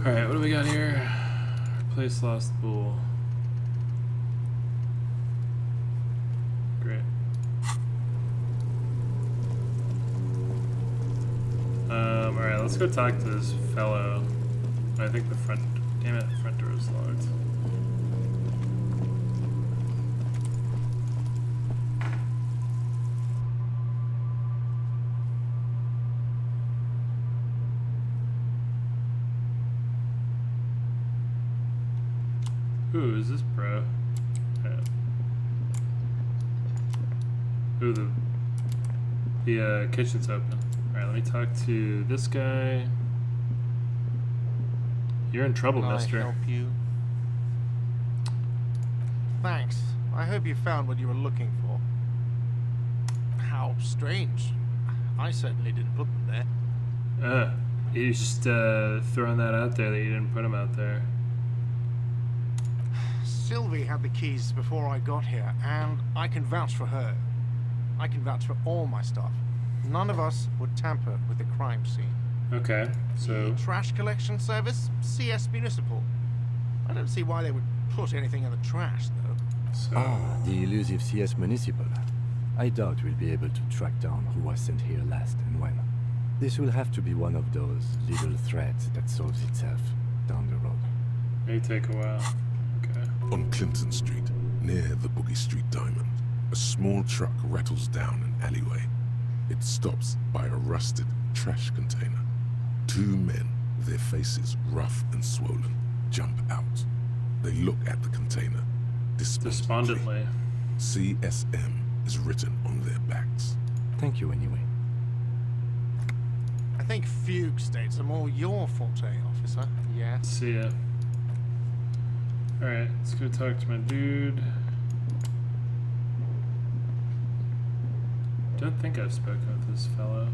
Alright, what do we got here? Replace lost bull. Great. Alright, let's go talk to this fellow. I think the front, damn it, front door is locked. Ooh, is this bro? Yeah. Ooh, the kitchen's open. Alright, let me talk to this guy. You're in trouble, mister. Can I help you? Thanks. I hope you found what you were looking for. How strange. I certainly didn't put them there. You just throwing that out there that you didn't put them out there. Sylvie had the keys before I got here, and I can vouch for her. I can vouch for all my stuff. None of us would tamper with the crime scene. Okay, so... The trash collection service? CS Municipal. I don't see why they would put anything in the trash, though. So... Ah, the elusive CS Municipal. I doubt we'll be able to track down who was sent here last and when. This will have to be one of those little threads that solves itself down the road. May take a while. Okay. On Clinton Street, near the Boogie Street Diamond, a small truck rattles down an alleyway. It stops by a rusted trash container. Two men, their faces rough and swollen, jump out. They look at the container despondently. CSM is written on their backs. Thank you anyway. I think fugue states are more your forte, officer. Yeah. See ya. Alright, let's go talk to my dude. Don't think I've spoken with this fellow.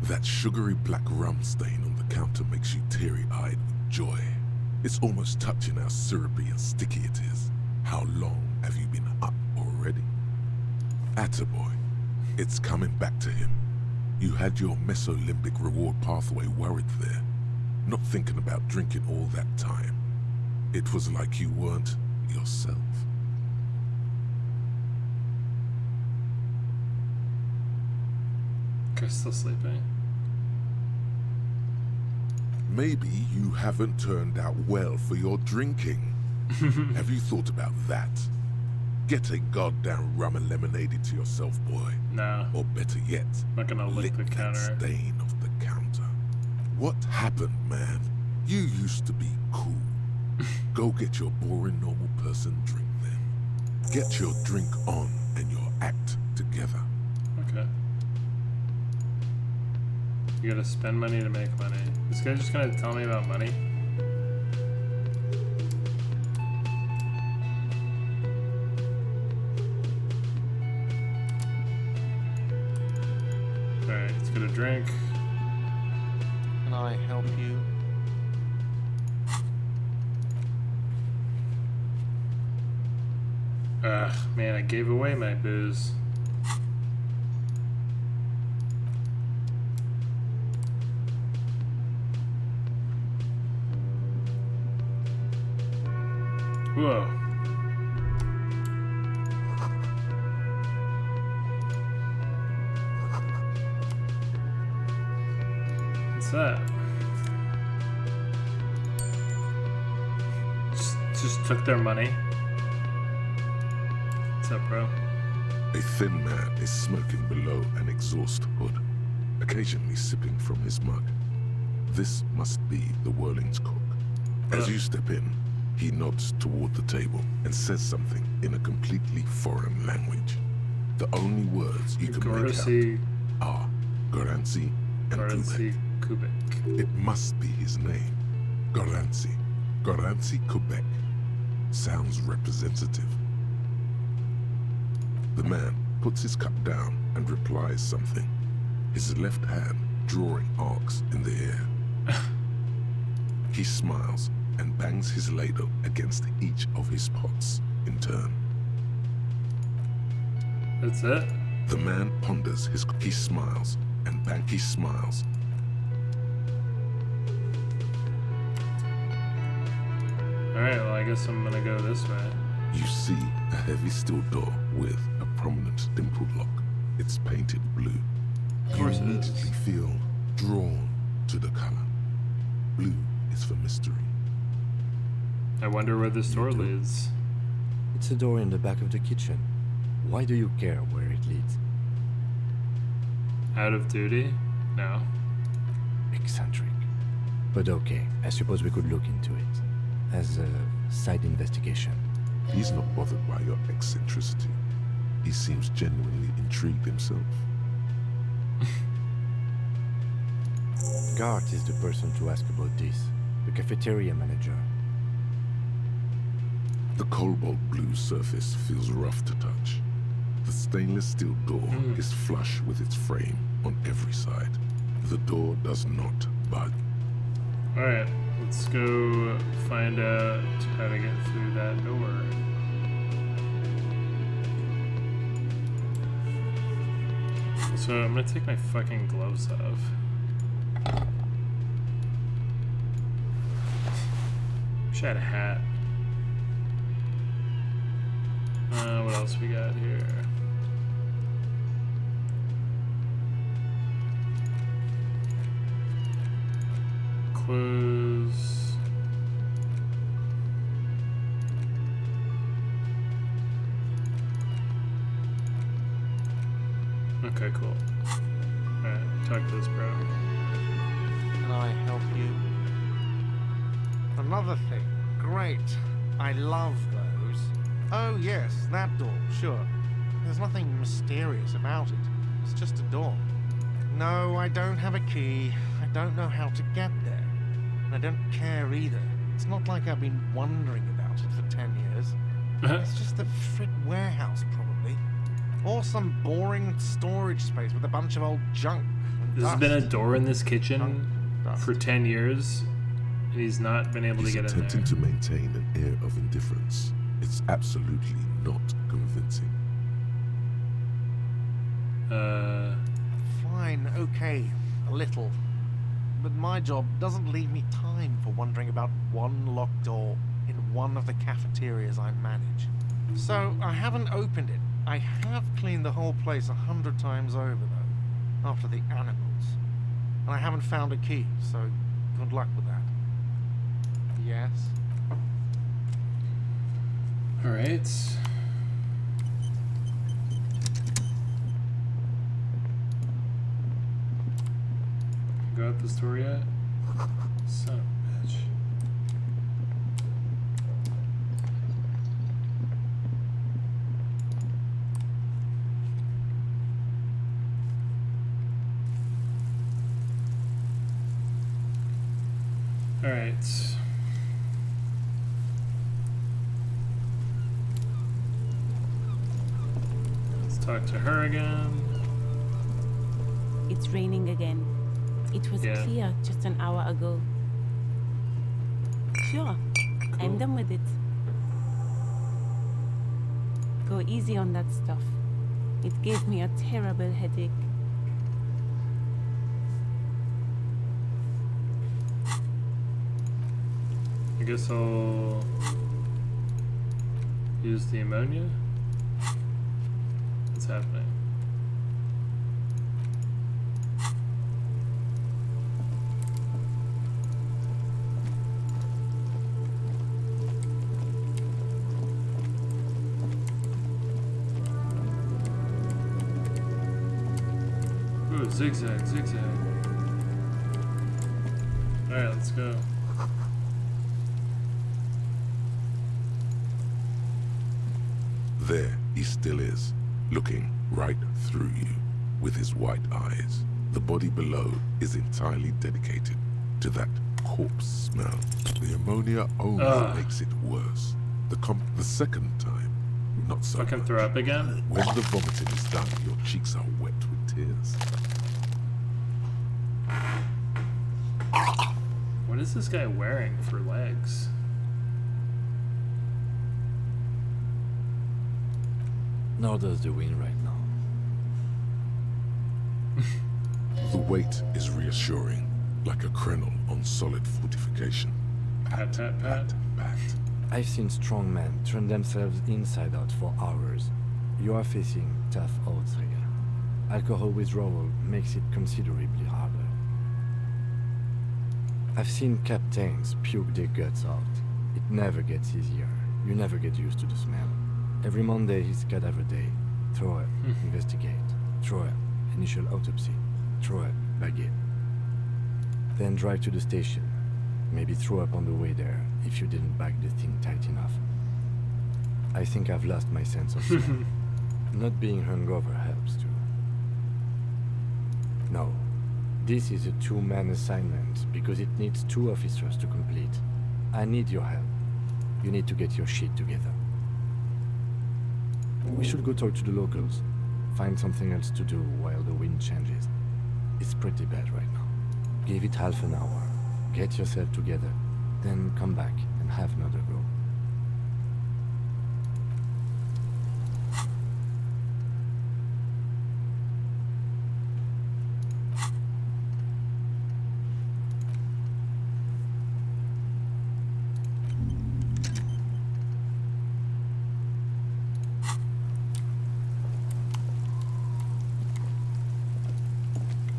That sugary black rum stain on the counter makes you teary-eyed with joy. It's almost touching how syrupy and sticky it is. How long have you been up already? Attaboy. It's coming back to him. You had your Mesolimbic reward pathway worried there, not thinking about drinking all that time. It was like you weren't yourself. Chris still sleeping. Maybe you haven't turned out well for your drinking. Have you thought about that? Get a goddamn rum and lemonade into yourself, boy. No. Or better yet, I'm not gonna lick the counter. That stain off the counter. What happened, man? You used to be cool. Go get your boring normal person drink then. Get your drink on and your act together. Okay. You gotta spend money to make money. This guy's just gonna tell me about money? Alright, let's get a drink. Can I help you? Ugh, man, I gave away my booze. Whoa. What's that? Just took their money. What's up, bro? A thin man is smoking below an exhaust hood, occasionally sipping from his mug. This must be the Whirling's cook. As you step in, he nods toward the table and says something in a completely foreign language. The only words you can make out are Garancy and Kubek. It must be his name. Garancy. Garancy Kubek. Sounds representative. The man puts his cup down and replies something, his left hand drawing arcs in the air. He smiles and bangs his ladle against each of his pots in turn. That's it? The man ponders his... He smiles and he smiles. Alright, well, I guess I'm gonna go this way. You see a heavy steel door with a prominent dimpled lock. It's painted blue. You immediately feel drawn to the color. Blue is for mystery. I wonder where this door leads. It's a door in the back of the kitchen. Why do you care where it leads? Out of duty? No. Eccentric. But okay, I suppose we could look into it. As a side investigation. He's not bothered by your eccentricity. He seems genuinely intrigued himself. Gart is the person to ask about this. The cafeteria manager. The cobalt blue surface feels rough to touch. The stainless steel door is flush with its frame on every side. The door does not budge. Alright, let's go find out how to get through that door. So I'm gonna take my fucking gloves off. Wish I had a hat. What else we got here? Clothes. Okay, cool. Alright, talk to this bro. Can I help you? Another thing. Great. I love those. Oh yes, that door, sure. There's nothing mysterious about it. It's just a door. No, I don't have a key. I don't know how to get there. And I don't care either. It's not like I've been wondering about it for 10 years. It's just a frit warehouse, probably. Or some boring storage space with a bunch of old junk. There's been a door in this kitchen for 10 years, and he's not been able to get in there. He's attempting to maintain an air of indifference. It's absolutely not convincing. Fine, okay, a little. But my job doesn't leave me time for wondering about one locked door in one of the cafeterias I manage. So I haven't opened it. I have cleaned the whole place 100 times over, though, after the animals. And I haven't found a key, so good luck with that. Yes? Alright. Go out this door yet? Son of a bitch. Alright. Let's talk to her again. It's raining again. It was clear just an hour ago. Sure, I'm done with it. Go easy on that stuff. It gave me a terrible headache. I guess I'll Use the ammonia? What's happening? Ooh, zigzag, zigzag. Alright, let's go. There he still is, looking right through you with his white eyes. The body below is entirely dedicated to that corpse smell. The ammonia only makes it worse. The second time, not so Fucking much. throw up again? When the vomiting is done, your cheeks are wet with tears. What is this guy wearing for legs? Nor does the wind right now. The weight is reassuring, like a krenel on solid fortification. Pat, pat, pat. Pat. I've seen strong men turn themselves inside out for hours. You are facing tough odds here. Alcohol withdrawal makes it considerably harder. I've seen captains puke their guts out. It never gets easier. You never get used to the smell. Every Monday is cadaver day. Throw up, investigate. Throw up, initial autopsy. Throw up, baguette. Then drive to the station. Maybe throw up on the way there if you didn't bag the thing tight enough. I think I've lost my sense of smell. Not being hungover helps too. No, this is a two-man assignment because it needs 2 officers to complete. I need your help. You need to get your shit together. We should go talk to the locals. Find something else to do while the wind changes. It's pretty bad right now. Give it half an hour. Get yourself together. Then come back and have another go.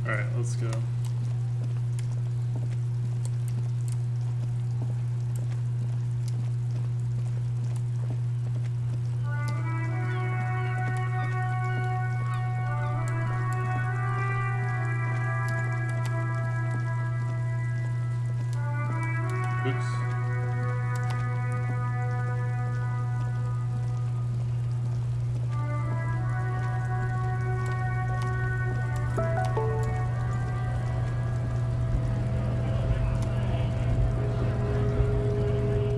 Alright, let's go. Oops.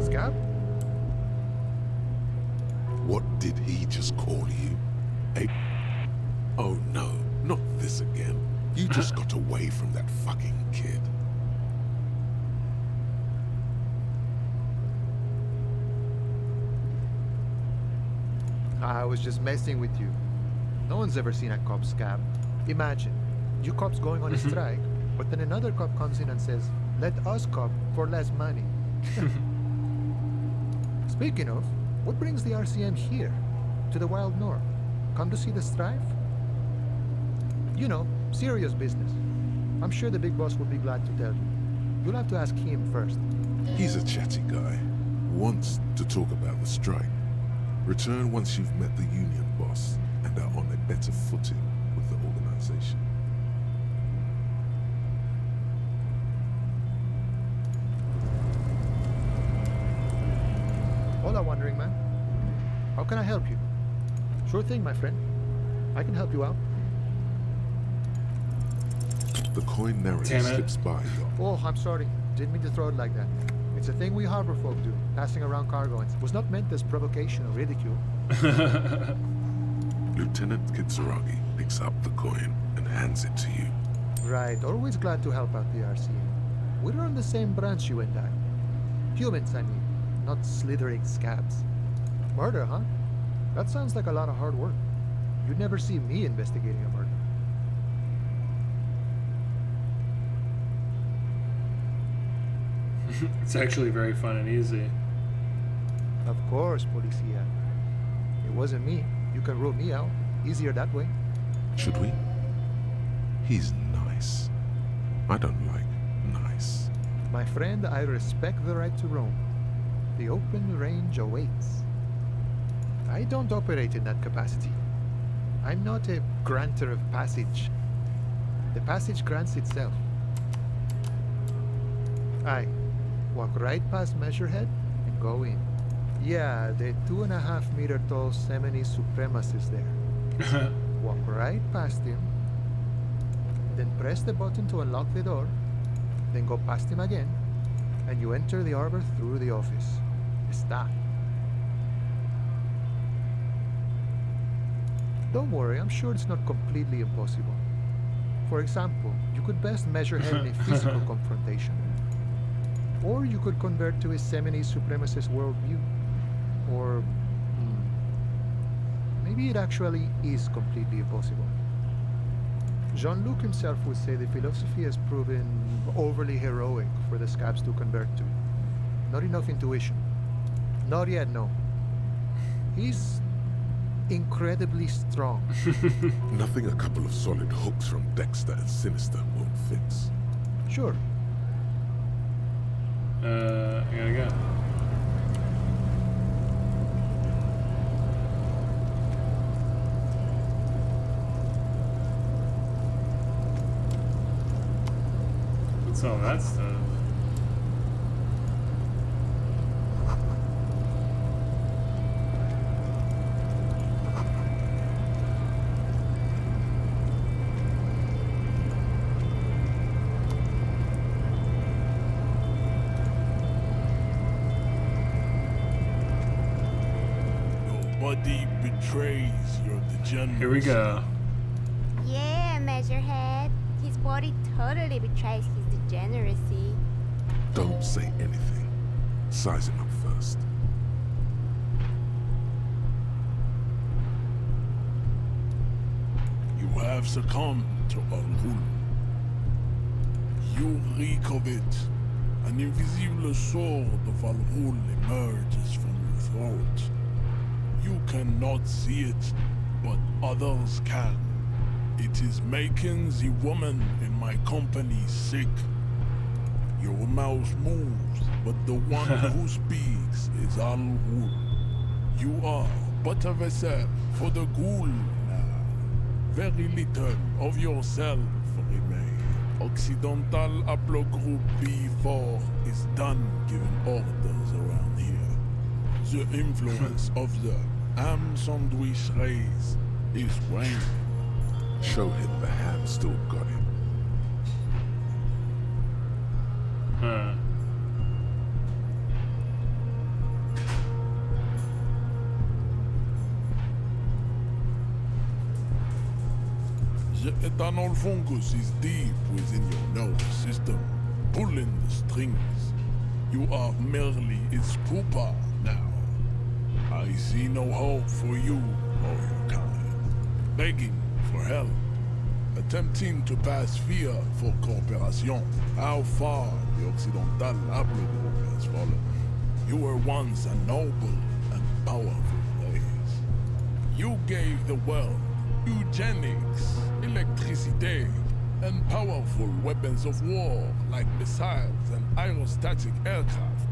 Scab? What did he just call you? Oh no, not this again. You just got away from that fucking kid. I was just messing with you. No one's ever seen a cop scab. Imagine, you cops going on a strike, but then another cop comes in and says, let us cop for less money. Speaking of, what brings the RCM here? To the wild north? Come to see the strife? You know, serious business. I'm sure the big boss will be glad to tell you. You'll have to ask him first. He's a chatty guy. Wants to talk about the strike. Return once you've met the union boss and are on a better footing with the organization. Hola, wandering man. How can I help you? Sure thing, my friend. I can help you out. The coin narrator slips by you. Oh, I'm sorry. Didn't mean to throw it like that. It's a thing we harbor folk do, passing around cargo. It was not meant as provocation or ridicule. Lieutenant Kitsuragi picks up the coin and hands it to you. Right, always glad to help out the RCM. We're on the same branch, you and I. Humans, I mean, not slithering scabs. Murder, huh? That sounds like a lot of hard work. You'd never see me investigating a murder. It's actually very fun and easy. Of course, Policia. It wasn't me. You can rule me out. Easier that way. Should we? He's nice. I don't like nice. My friend, I respect the right to roam. The open range awaits. I don't operate in that capacity. I'm not a granter of passage. The passage grants itself. Aye. Walk right past Measurehead and go in. Yeah, the 2.5 meter tall Semini supremacist there. Walk right past him, then press the button to unlock the door, then go past him again, and you enter the arbor through the office. Está. Don't worry, I'm sure it's not completely impossible. For example, you could best measure head in a physical confrontation. Or you could convert to a Semini supremacist worldview. Or maybe it actually is completely impossible. Jean-Luc himself would say the philosophy has proven overly heroic for the scabs to convert to. Not enough intuition. Not yet, no. He's incredibly strong. Nothing a couple of solid hooks from Dexter and Sinister won't fix. Sure. I gotta go. What's all that stuff? Nobody betrays your degeneracy. Here we go. Yeah, Measurehead. His body totally betrays his degeneracy. Don't say anything. Size him up first. You have succumbed to Al-Ghul. You reek of it. An invisible sword of Al-Ghul emerges from your throat. You cannot see it, but others can. It is making the woman in my company sick. Your mouth moves, but the one who speaks is Al-Ghul. You are but a vessel for the Ghul now. Very little of yourself remain. Occidental Haplogroup B4 is done giving orders around here. The influence of the ham sandwich race is waning. Show him the ham still got it. The ethanol fungus is deep within your nervous system, pulling the strings. You are merely its pupa now. I see no hope for you or your kind. Begging for help. Attempting to pass fear for cooperation. How far the Occidental Haplogroup has fallen. You were once a noble and powerful race. You gave the world eugenics, electricity, and powerful weapons of war like missiles and aerostatic aircraft.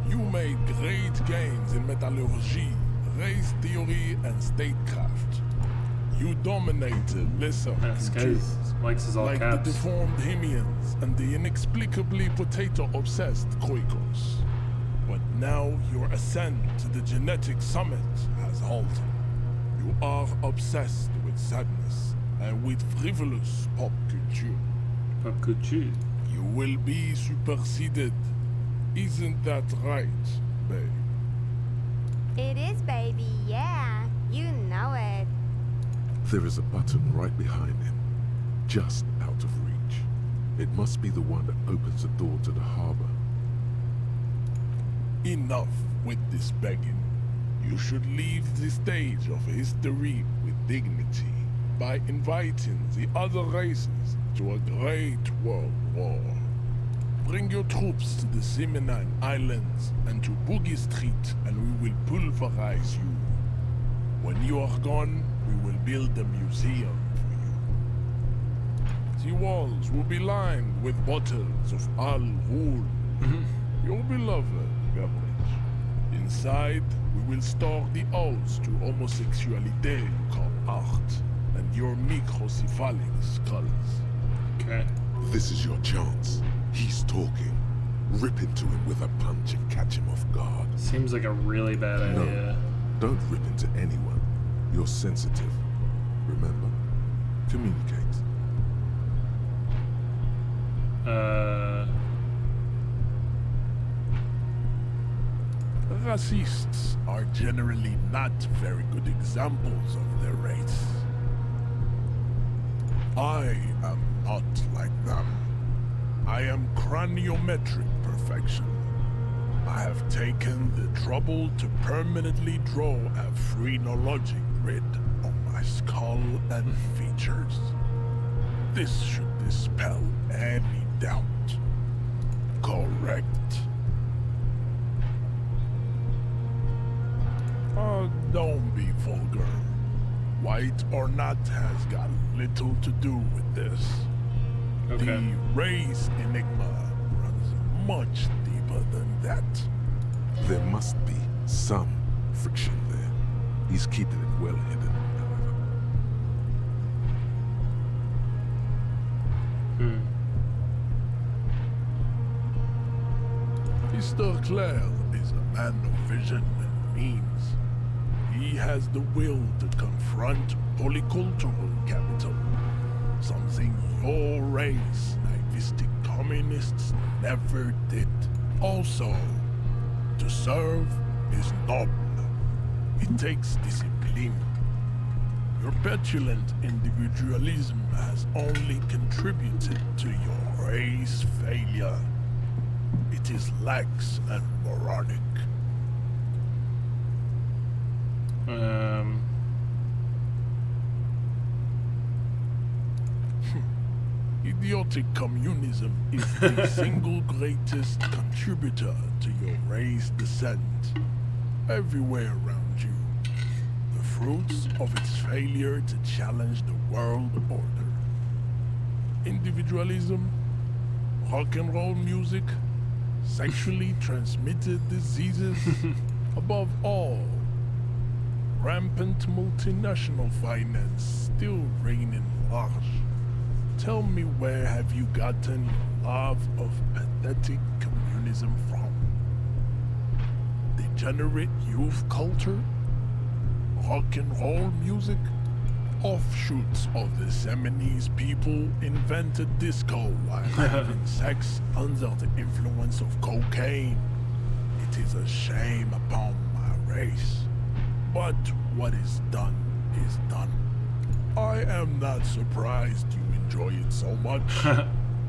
You made great gains in metallurgy, race theory, and statecraft. You dominated lesser cultures, likes his all like caps. the deformed Hemians and the inexplicably potato-obsessed Khoikos. But now your ascent to the genetic summit has halted. You are obsessed with sadness and with frivolous pop culture. Pop culture. You will be superseded. Isn't that right, babe? It is, baby, yeah. You know it. There is a button right behind him, just out of reach. It must be the one that opens the door to the harbor. Enough with this begging. You should leave the stage of history with dignity by inviting the other races to a great world war. Bring your troops to the Seminine Islands and to Boogie Street, and we will pulverize you. When you are gone, we will build a museum for you. The walls will be lined with bottles of Al Ghul, your beloved beverage. Inside, we will store the odes to homosexuality called art and your microcephalic skulls. Okay. This is your chance. He's talking. Rip into him with a punch and catch him off guard. Seems like a really bad idea. No, don't rip into anyone. You're sensitive. Remember? Communicate. Racists are generally not very good examples of their race. I am not like them. I am craniometric perfection. I have taken the trouble to permanently draw a phrenologic grid on my skull and features. This should dispel any doubt. Correct. Don't be vulgar. White or not has got little to do with this. Okay. The race enigma runs much deeper than that. There must be some friction there. He's keeping it well hidden, however. Mr. Clare is a man of vision and means. He has the will to confront polycultural capital, something your race, naivistic communists, never did. Also, to serve is noble. It takes discipline. Your petulant individualism has only contributed to your race failure. It is lax and moronic. Idiotic communism is the single greatest contributor to your race descent. Everywhere around you, the fruits of its failure to challenge the world order. Individualism, rock and roll music, sexually transmitted diseases, above all, rampant multinational finance still reigning large. Tell me, where have you gotten your love of pathetic communism from? Degenerate youth culture? Rock and roll music? Offshoots of the Seminoles people invented disco while having sex under the influence of cocaine. It is a shame upon my race. But what is done is done. I am not surprised you enjoy it so much.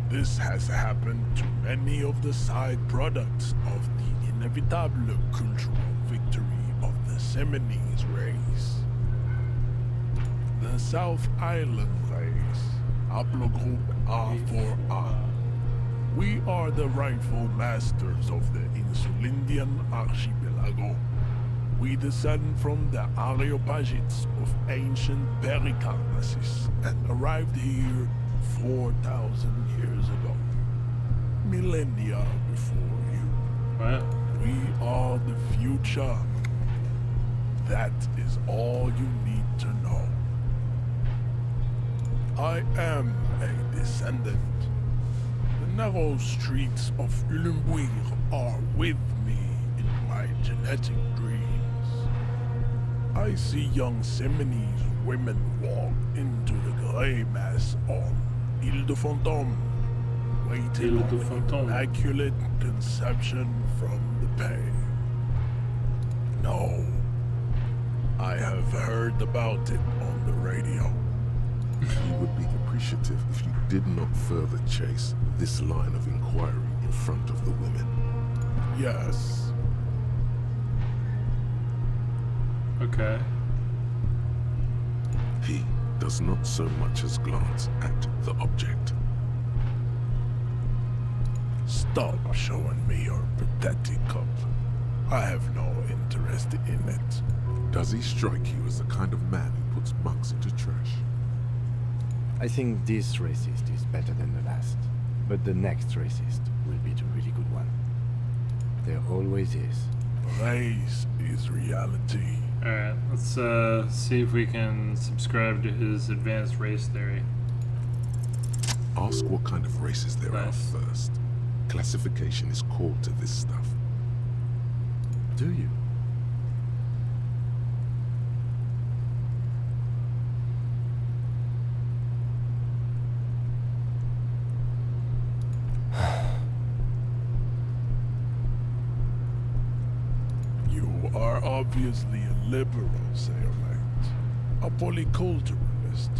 This has happened to many of the side products of the inevitable cultural victory of the Seminoles race. The South Island race, haplogroup A4A. We are the rightful masters of the Insulindian archipelago. We descend from the Areopagites of ancient Pericarnassus and arrived here 4,000 years ago. Millennia before you. What? We are the future. That is all you need to know. I am a descendant. The narrow streets of Ulimbuir are with me in my genetic dreams. I see young Seminoles women walk into the grey mass on Ile de Fantôme, waiting on immaculate conception from the pain. No, I have heard about it on the radio. He would be appreciative if you did not further chase this line of inquiry in front of the women. Yes. Okay. He does not so much as glance at the object. Stop showing me your pathetic cup. I have no interest in it. Does he strike you as the kind of man who puts monks into trash? I think this racist is better than the last, but the next racist will be the really good one. There always is. Race is reality. Alright, let's see if we can subscribe to his advanced race theory. Ask what kind of races there are first. Classification is core to this stuff. Do you? You are obviously a liberal, Sailmate. A polyculturalist.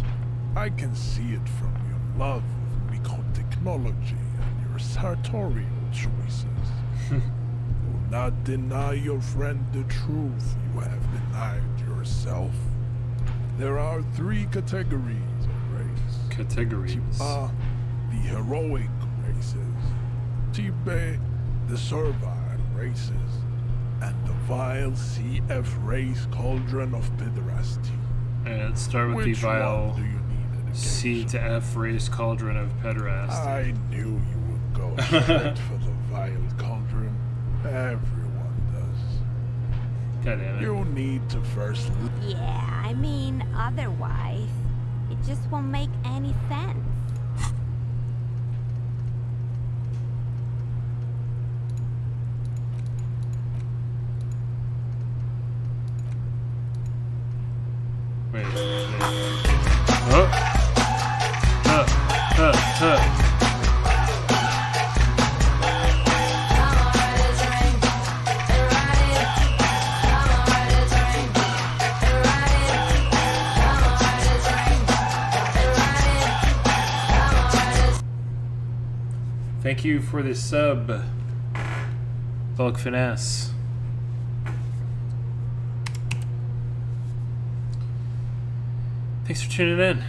I can see it from your love of microtechnology and your sartorial choices. Do not deny your friend the truth you have denied yourself. There are 3 categories of race. Categories? Type A, the heroic races. Type B, the servile races. And the vile CF race cauldron of pederasty. Let's start with the vile C to F race cauldron of pederasty. I knew you would go straight for the vile cauldron. Everyone does. God damn it. You need to first... Yeah, I mean, otherwise, it just won't make any sense. Wait. Oh. Thank you for the sub, Bulk Finesse. Thanks for tuning in.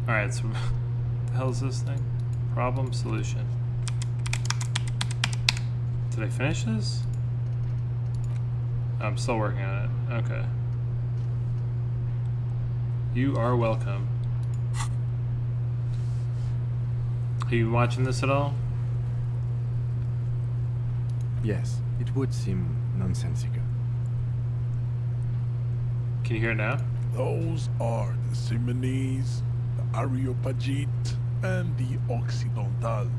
Alright, so what the hell is this thing? Problem solution. Did I finish this? I'm still working on it. Okay. You are welcome. Are you watching this at all? Yes, it would seem nonsensical. Can you hear it now? Those are the Simonese, the Areopagite, and the Occidentals,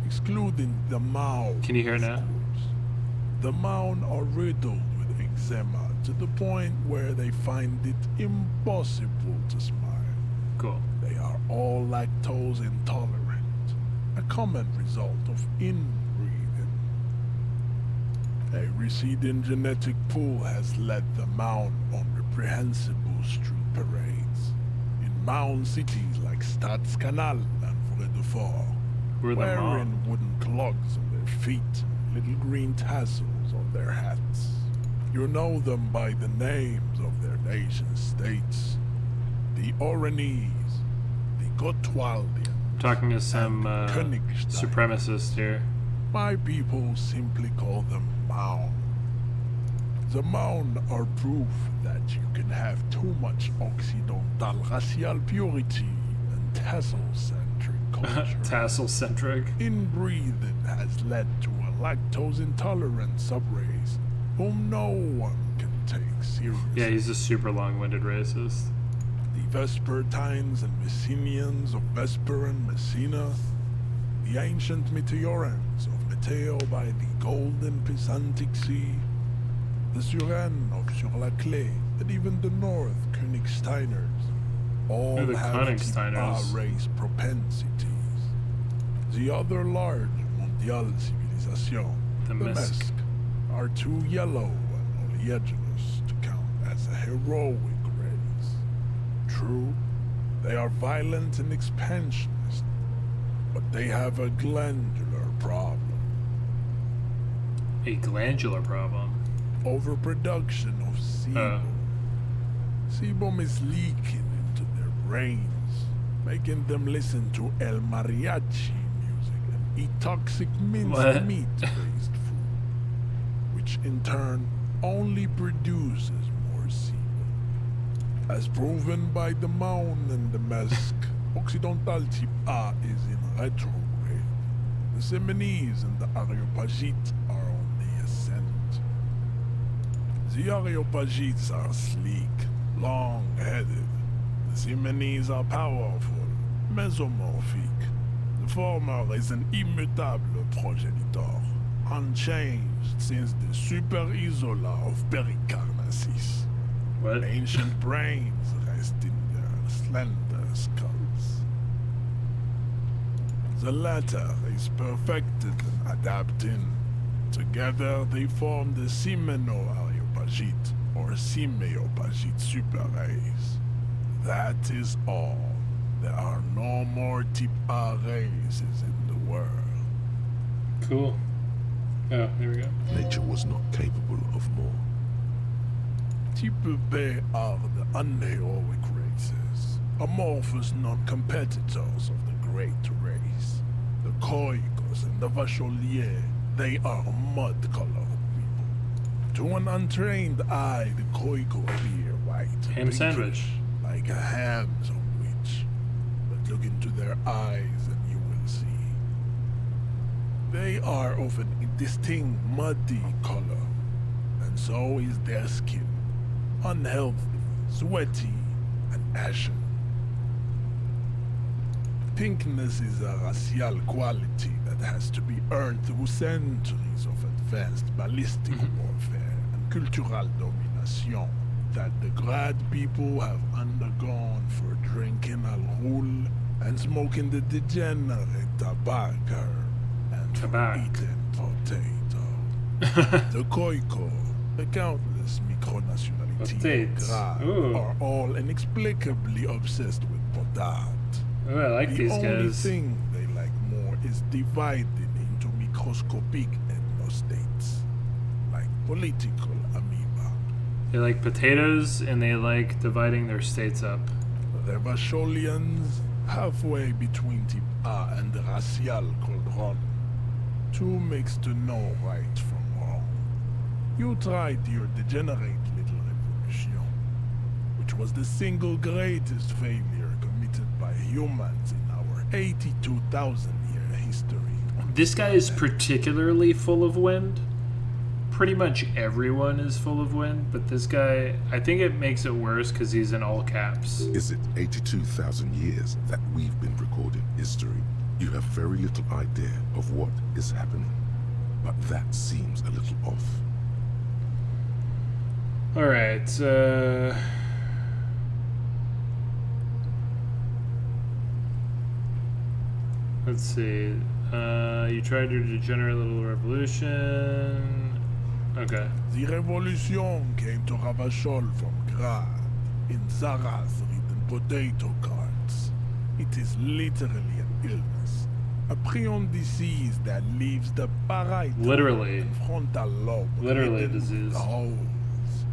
excluding the Mao. Can you hear it now? The Mao are riddled with eczema to the point where they find it impossible to smile. Cool. They are all lactose intolerant, a common result of inbreeding. A receding genetic pool has led the Mao on reprehensible street parades in Mao cities like Stadskanal and Vredefort, wearing wooden clogs on their feet and little green tassels on their hats. You know them by the names of their nation-states: the Oranese, the Gotwaldians. I'm talking to some supremacist here. My people simply call them Mao. The Mao are proof that you can have too much Occidental racial purity and tassel-centric culture. Tassel-centric? Inbreeding has led to a lactose-intolerant subrace whom no one can take seriously. Yeah, he's a super long-winded racist. The Vespertines and Messenians of Vesper and Messina, the ancient Meteorans of Meteo by the golden Pisantic Sea, the Suren of Sur-la-Clé, and even the North Königsteiners, all the have Königsteiners. race propensities. The other large Mondial civilization, the Mesk, are too yellow and oleaginous to count as a heroic race. True, they are violent and expansionist, but they have a glandular problem. A glandular problem? Overproduction of sebum. Sebum is leaking into their brains, making them listen to El Mariachi music and eat toxic minced meat-based food, which in turn only produces more semen. As proven by the Mound and the Mask, Occidental Type A is in retrograde. The Semenese and the Areopagites are on the ascent. The Areopagites are sleek, long-headed. The Semenese are powerful, mesomorphic. The former is an immutable progenitor, unchanged since the Super Isola of Pericarnassus. What? Ancient brains rest in their slender skulls. The latter is perfected and adapting. Together they form the Semeno-Areopagite or Simeopagite super race. That is all. There are no more Type A races in the world. Cool. Oh, here we go. Nature was not capable of more. Type B are the unheroic races, amorphous non-competitors of the great race. The Koikos and the Vacholier, they are mud-colored people. To an untrained eye, the Koiko appear white, Ham sandwich, like a ham sandwich. But look into their eyes and you will see. They are of an indistinct muddy color, and so is their skin. Unhealthy, sweaty, and ashen. Pinkness is a racial quality that has to be earned through centuries of advanced ballistic warfare and cultural domination that the Grad people have undergone for drinking alcohol and smoking the degenerate tobacco and for eating potato. The Koiko, the countless micronationalities are all inexplicably obsessed with potat. Oh, I like these guys. The only thing they like more is divided into microscopic ethnostates, like political amoeba. They like potatoes and they like dividing their states up. The Vacholians, halfway between Type A and the racial cauldron. Two makes to know right from wrong. You tried your degenerate little revolution, which was the single greatest failure committed by humans in our 82,000-year history. This guy is particularly full of wind. Pretty much everyone is full of wind, but this guy, I think it makes it worse because he's in all caps. Is it 82,000 years that we've been recording history? You have very little idea of what is happening, but that seems a little off. All right, let's see. You tried your degenerate little revolution. Okay. The revolution came to Ravachol from Grad in Zara's ridden potato carts. It is literally an illness, a prion disease that leaves the parietal and frontal lobe literally ridden disease. with holes.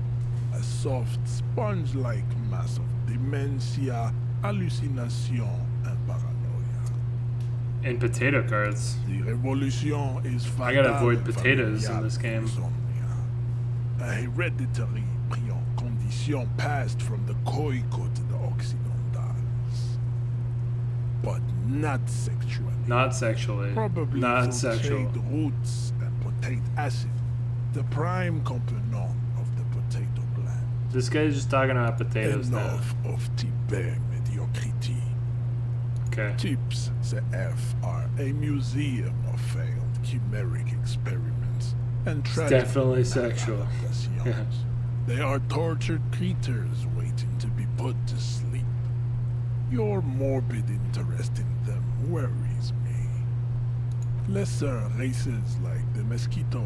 A soft sponge-like mass of dementia, hallucination, and paranoia. And potato cards. The revolution is I gotta avoid fatal potatoes in familial this game. insomnia. A hereditary prion condition passed from the Koiko to the Occidentals. But not sexually. Not sexually. Probably not through sexual. trade roots and potate acid, the prime component of the potato plant. This guy's just talking about potatoes Enough of Type mediocrity. Okay. Types CF are a museum of failed chimeric experiments and tragic definitely sexual. adaptations. They are tortured creatures waiting to be put to sleep. Your morbid interest in them worries me. Lesser races like the mosquito,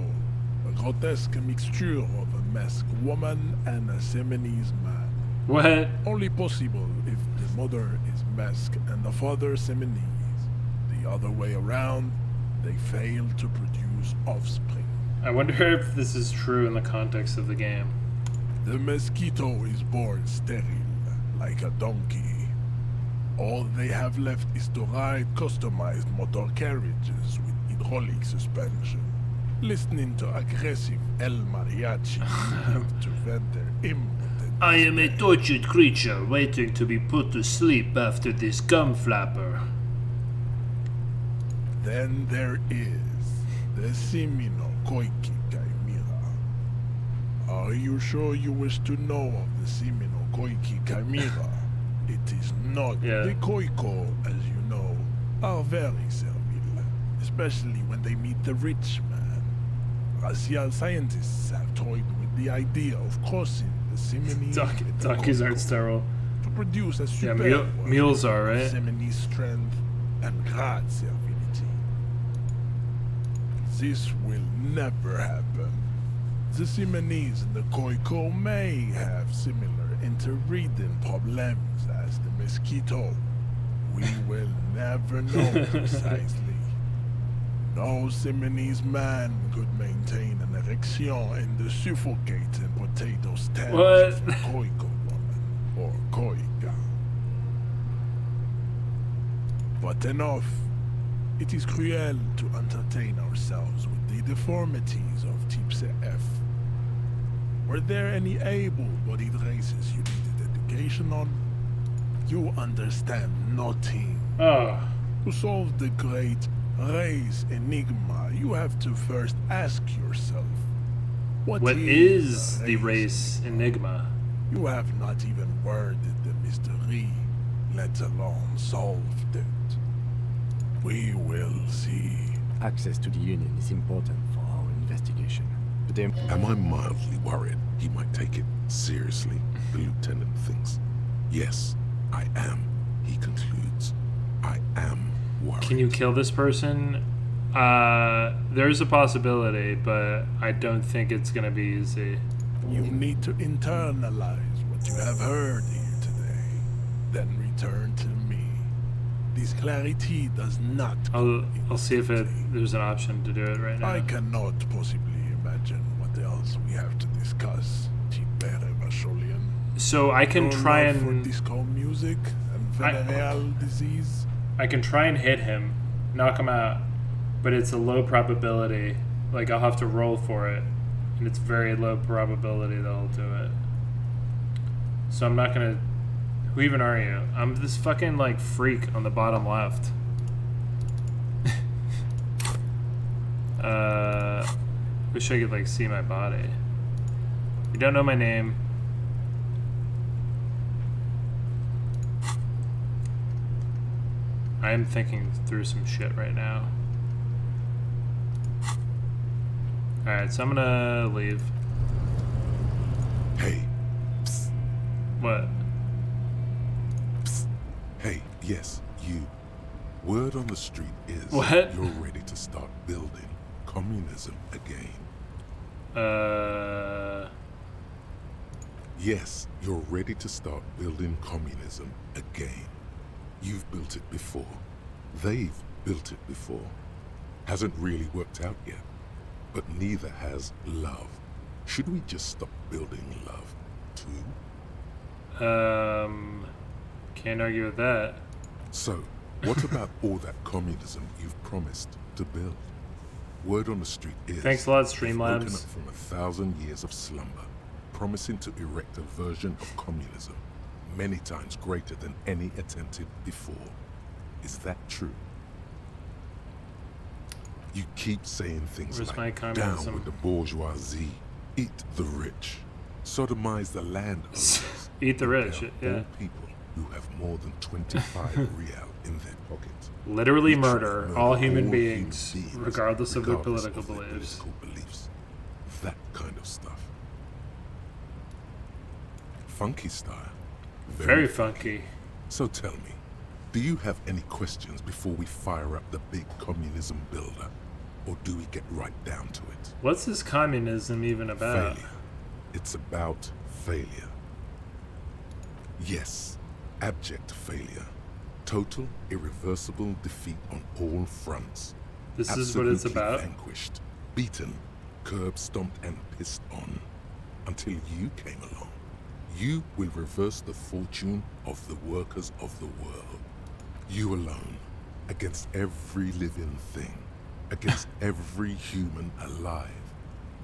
a grotesque mixture of a masked woman and a Semenese man. What? Only possible if the mother is masked and the father Semenese. The other way around, they fail to produce offspring. I wonder if this is true in the context of the game. The mosquito is born sterile, like a donkey. All they have left is to ride customized motor carriages with hydraulic suspension. listening to aggressive El Mariachi to vent their impotent. I am a tortured creature waiting to be put to sleep after this gum flapper. Then there is the Simino Koiki Chimera. Are you sure you wish to know of the Simino Koiki Chimera? It is not. The Koiko, as you know, are very servile, especially when they meet the rich man. Racial scientists have toyed with the idea of crossing the Simene with the Donkeys Koiko aren't sterile. to produce a super mules are, right? Simene strength and great servility. This will never happen. The Simonese and the Koiko may have similar interbreeding problems as the mosquito. We will never know precisely. No Simonese man could maintain an erection in the suffocating potato stench of a Koiko woman or Koika. But enough. It is cruel to entertain ourselves with the deformities of Type F. Were there any able-bodied races you needed education on? You understand nothing. To solve the great race enigma, you have to first ask yourself, what is the race enigma? You have not even worded the mystery, let alone solved it. We will see. Access to the Union is important for our investigation. But Am I mildly worried he might take it seriously? The lieutenant thinks. Yes, I am. He concludes. I am worried. Can you kill this person? There's a possibility, but I don't think it's gonna be easy. You need to internalize what you have heard here today, then return to me. This clarity does not. I'll see if there's an option to do it right now. I cannot possibly imagine what else we have to discuss. So I can try and for disco music and venereal disease. I can try and hit him, knock him out, but it's a low probability. Like I'll have to roll for it, and it's very low probability that I'll do it. So I'm not gonna. Who even are you? I'm this fucking like freak on the bottom left. Wish I could like see my body. You don't know my name. I am thinking through some shit right now. Alright, so I'm gonna leave. Hey. Psst. What? Psst. Hey, yes, you. Word on the street is what? You're ready to start building communism again. Yes, you're ready to start building communism again. You've built it before. They've built it before. Hasn't really worked out yet. But neither has love. Should we just stop building love, too? Can't argue with that. So, what about all that communism you've promised to build? Word on the street is... Thanks a lot, you've woken up Streamlabs. from 1,000 years of slumber, promising to erect a version of communism many times greater than any attempted before. Is that true? You keep saying things Where's my like, communism? down with the bourgeoisie, eat the rich, sodomize the landowners. Eat the rich, All yeah. people who have more than 25 real in their pockets. Literally You try to murder murder all human all beings, regardless of their regardless political of their beliefs. political beliefs. That kind of stuff. Funky style. Very funky. So tell me, do you have any questions before we fire up the big communism builder? Or do we get right down to it? What's this communism even about? Failure. It's about failure. Yes, abject failure. Total, irreversible defeat on all fronts. This is what it's Absolutely about? Vanquished, beaten, curb stomped and pissed on. Until you came along. You will reverse the fortune of the workers of the world. You alone, against every living thing. against every human alive.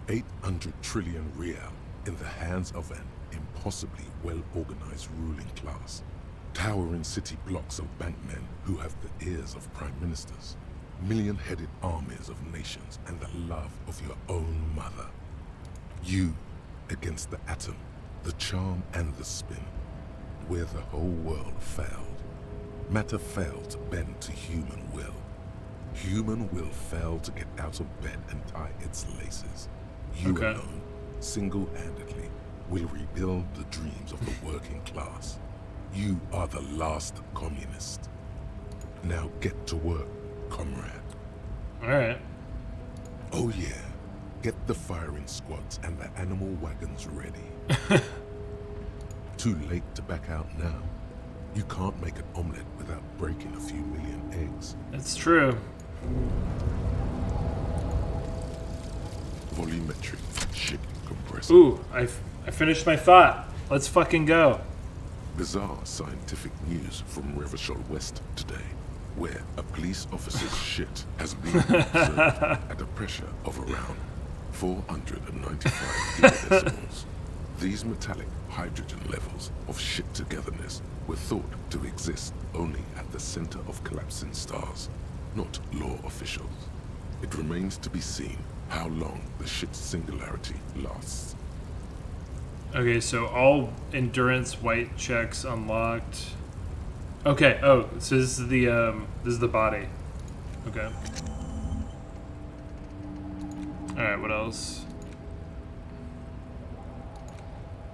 800 trillion real in the hands of an impossibly well-organized ruling class. Towering city blocks of bankmen who have the ears of prime ministers. Million-headed armies of nations and the love of your own mother. You against the atom, the charm and the spin, where the whole world failed. Matter failed to bend to human will. Human will failed to get out of bed and tie its laces. You alone, single-handedly, will rebuild the dreams of the working class. You are the last communist. Now get to work, comrade. Alright. Oh yeah. Get the firing squads and the animal wagons ready. Too late to back out now. You can't make an omelette without breaking a few million eggs. It's true. Volumetric ship compressor. Ooh, I finished my thought. Let's fucking go. Bizarre scientific news from Revachol West today, where a police officer's shit has been observed at a pressure of around 495 gigadecimals. These metallic hydrogen levels of shit togetherness were thought to exist only at the center of collapsing stars, not law officials. It remains to be seen how long the shit singularity lasts. Okay, so all endurance white checks unlocked. Okay, oh, so this is the body. Okay. Alright, what else?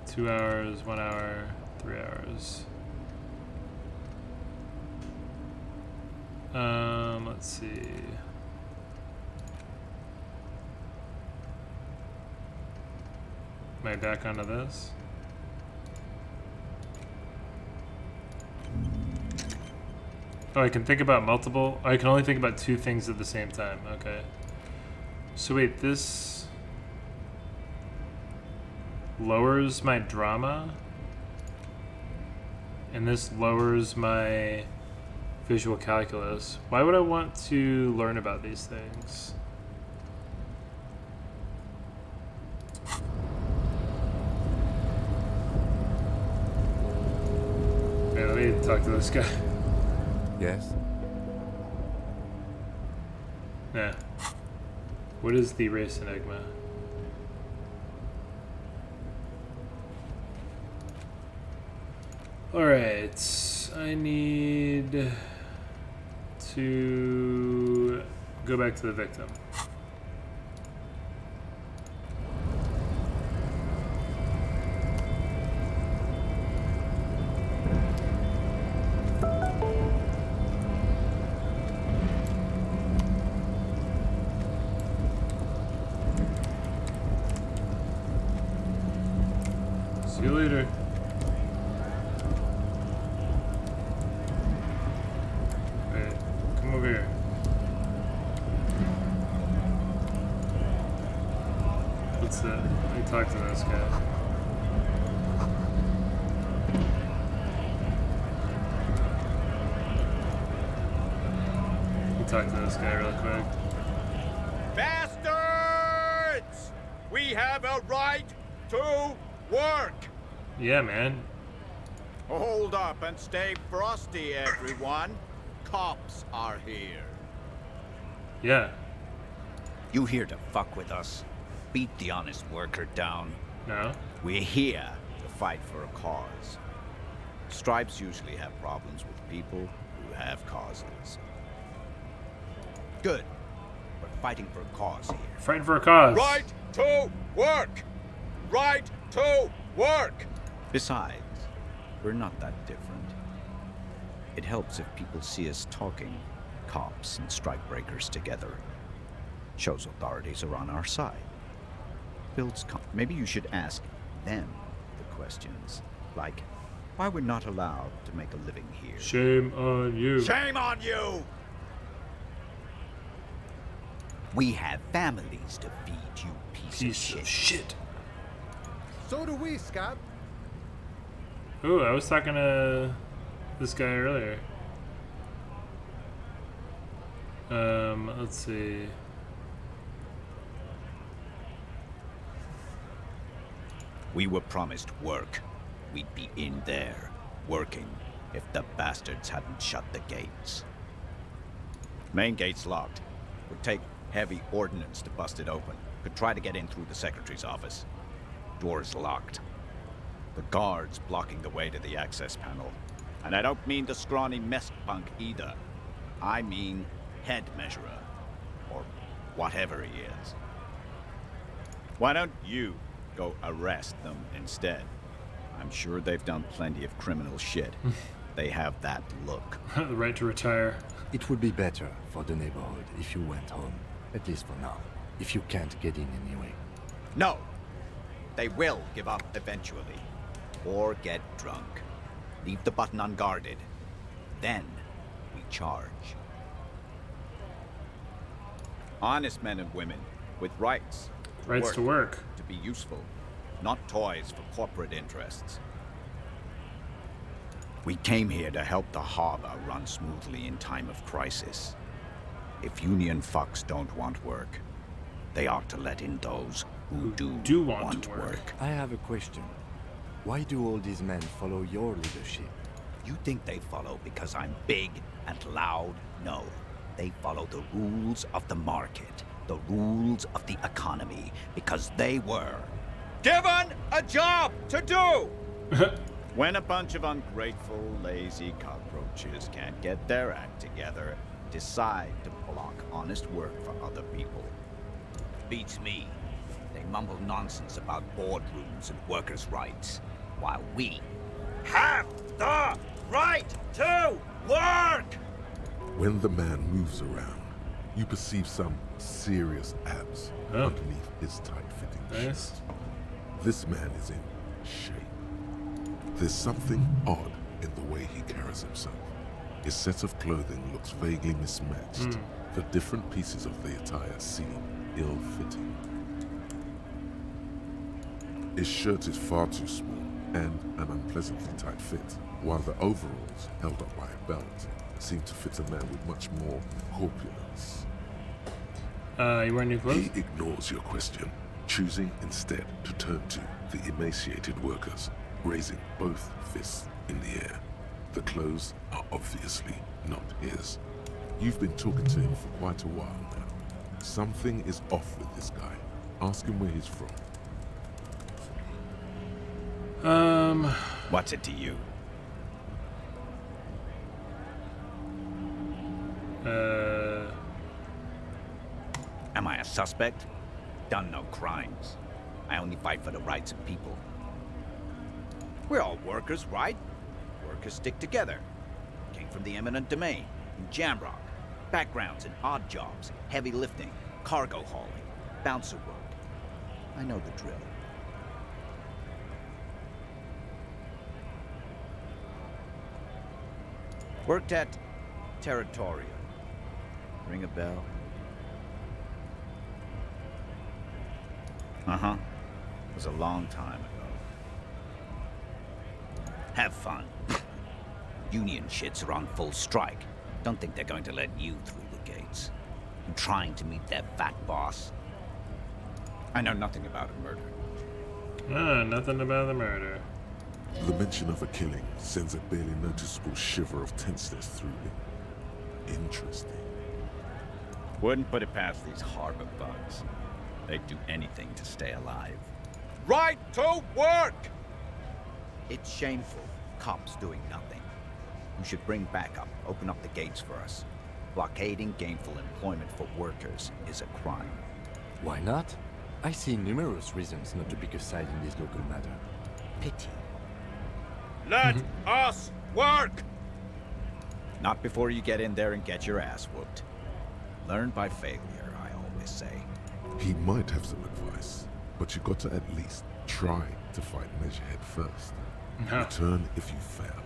2 hours, 1 hour, 3 hours. Let's see. Am I back onto this? Oh, I can think about multiple. I can only think about 2 things at the same time. Okay. So wait, this lowers my drama, and this lowers my visual calculus. Why would I want to learn about these things? Okay, let me talk to this guy. Yes? Yeah. What is the race enigma? Alright, I need to go back to the victim. See you later. Wait, come over here. What's that? Let me talk to this guy. Let me talk to this guy real quick. Bastards! We have a right to work! Yeah, man. Hold up and stay frosty, everyone. Cops are here. Yeah. You here to fuck with us? Beat the honest worker down? No. We're here to fight for a cause. Stripes usually have problems with people who have causes. Good. We're fighting for a cause here. Fighting for a cause. Right to work! Right to work! Besides, we're not that different. It helps if people see us talking, cops and strikebreakers together. Shows authorities are on our side. Builds maybe you should ask them the questions, like why we're not allowed to make a living here. Shame on you. Shame on you! We have families to feed, you piece of shit. So do we, Scott. Ooh, I was talking to this guy earlier. Let's see. We were promised work. We'd be in there, working, if the bastards hadn't shut the gates. Main gate's locked. Would take heavy ordnance to bust it open. Could try to get in through the secretary's office. Door's locked. The guard's blocking the way to the access panel. And I don't mean the scrawny mess punk either. I mean head measurer. Or whatever he is. Why don't you go arrest them instead? I'm sure they've done plenty of criminal shit. They have that look. The right to retire. It would be better for the neighborhood if you went home, at least for now, if you can't get in anyway. No! They will give up eventually. Or get drunk. Leave the button unguarded. Then we charge. Honest men and women with rights. Rights to work. To be useful, not toys for corporate interests. We came here to help the harbor run smoothly in time of crisis. If union fucks don't want work, they ought to let in those who do want work. I have a question. Why do all these men follow your leadership? You think they follow because I'm big and loud? No. They follow the rules of the market, the rules of the economy, because they were given a job to do! When a bunch of ungrateful, lazy cockroaches can't get their act together, decide to block honest work for other people. Beats me. They mumble nonsense about boardrooms and workers' rights, while we have the right to work! When the man moves around, you perceive some serious abs underneath his tight-fitting shirts. This man is in shape. There's something odd in the way he carries himself. His set of clothing looks vaguely mismatched. The different pieces of the attire seem ill-fitting. His shirt is far too small and an unpleasantly tight fit, while the overalls, held up by a belt, seem to fit a man with much more corpulence. You wearing new clothes? He ignores your question, choosing instead to turn to the emaciated workers, raising both fists in the air. The clothes are obviously not his. You've been talking to him for quite a while now. Something is off with this guy. Ask him where he's from. What's it to you? Am I a suspect? Done no crimes. I only fight for the rights of people. We're all workers, right? Workers stick together. Came from the eminent domain, in Jamrock. Backgrounds in odd jobs, heavy lifting, cargo hauling, bouncer work. I know the drill. Worked at Territoria. Ring a bell? Uh-huh. It was a long time ago. Have fun. Union shits are on full strike. Don't think they're going to let you through the gates. I'm trying to meet their fat boss. I know nothing about a murder. Nothing about the murder. The mention of a killing sends a barely noticeable shiver of tenseness through him. Interesting. Wouldn't put it past these harbor bugs. They'd do anything to stay alive. Right to work! It's shameful. Cops doing nothing. You should bring backup, open up the gates for us. Blockading gainful employment for workers is a crime. Why not? I see numerous reasons not to pick a side in this local matter. Pity. Let us work! Not before you get in there and get your ass whooped. Learn by failure, I always say. He might have some advice, but you got to at least try to fight Measurehead first. Return if you fail.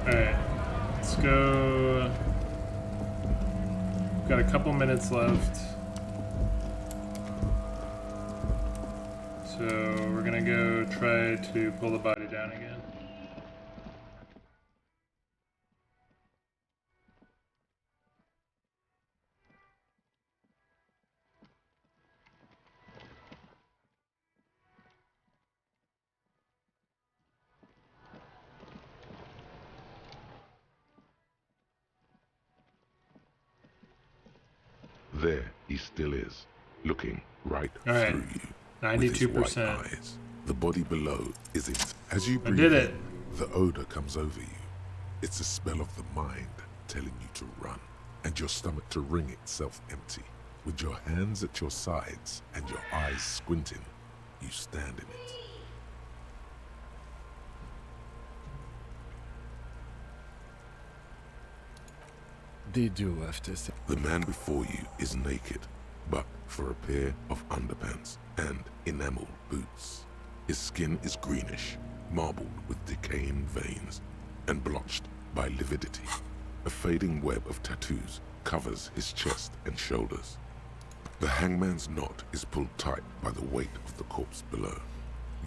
Alright, let's go. Got a couple minutes left. So we're gonna go try to pull the body down again. There he still is, looking right All right. through you. 92%. With his white eyes. The body below is it. As you I breathe did in, it. the odor comes over you. It's a spell of the mind telling you to run, and your stomach to wring itself empty. With your hands at your sides and your eyes squinting, you stand in it. They do have to say. The man before you is naked, but for a pair of underpants and enamel boots. His skin is greenish, marbled with decaying veins, and blotched by lividity. A fading web of tattoos covers his chest and shoulders. The hangman's knot is pulled tight by the weight of the corpse below.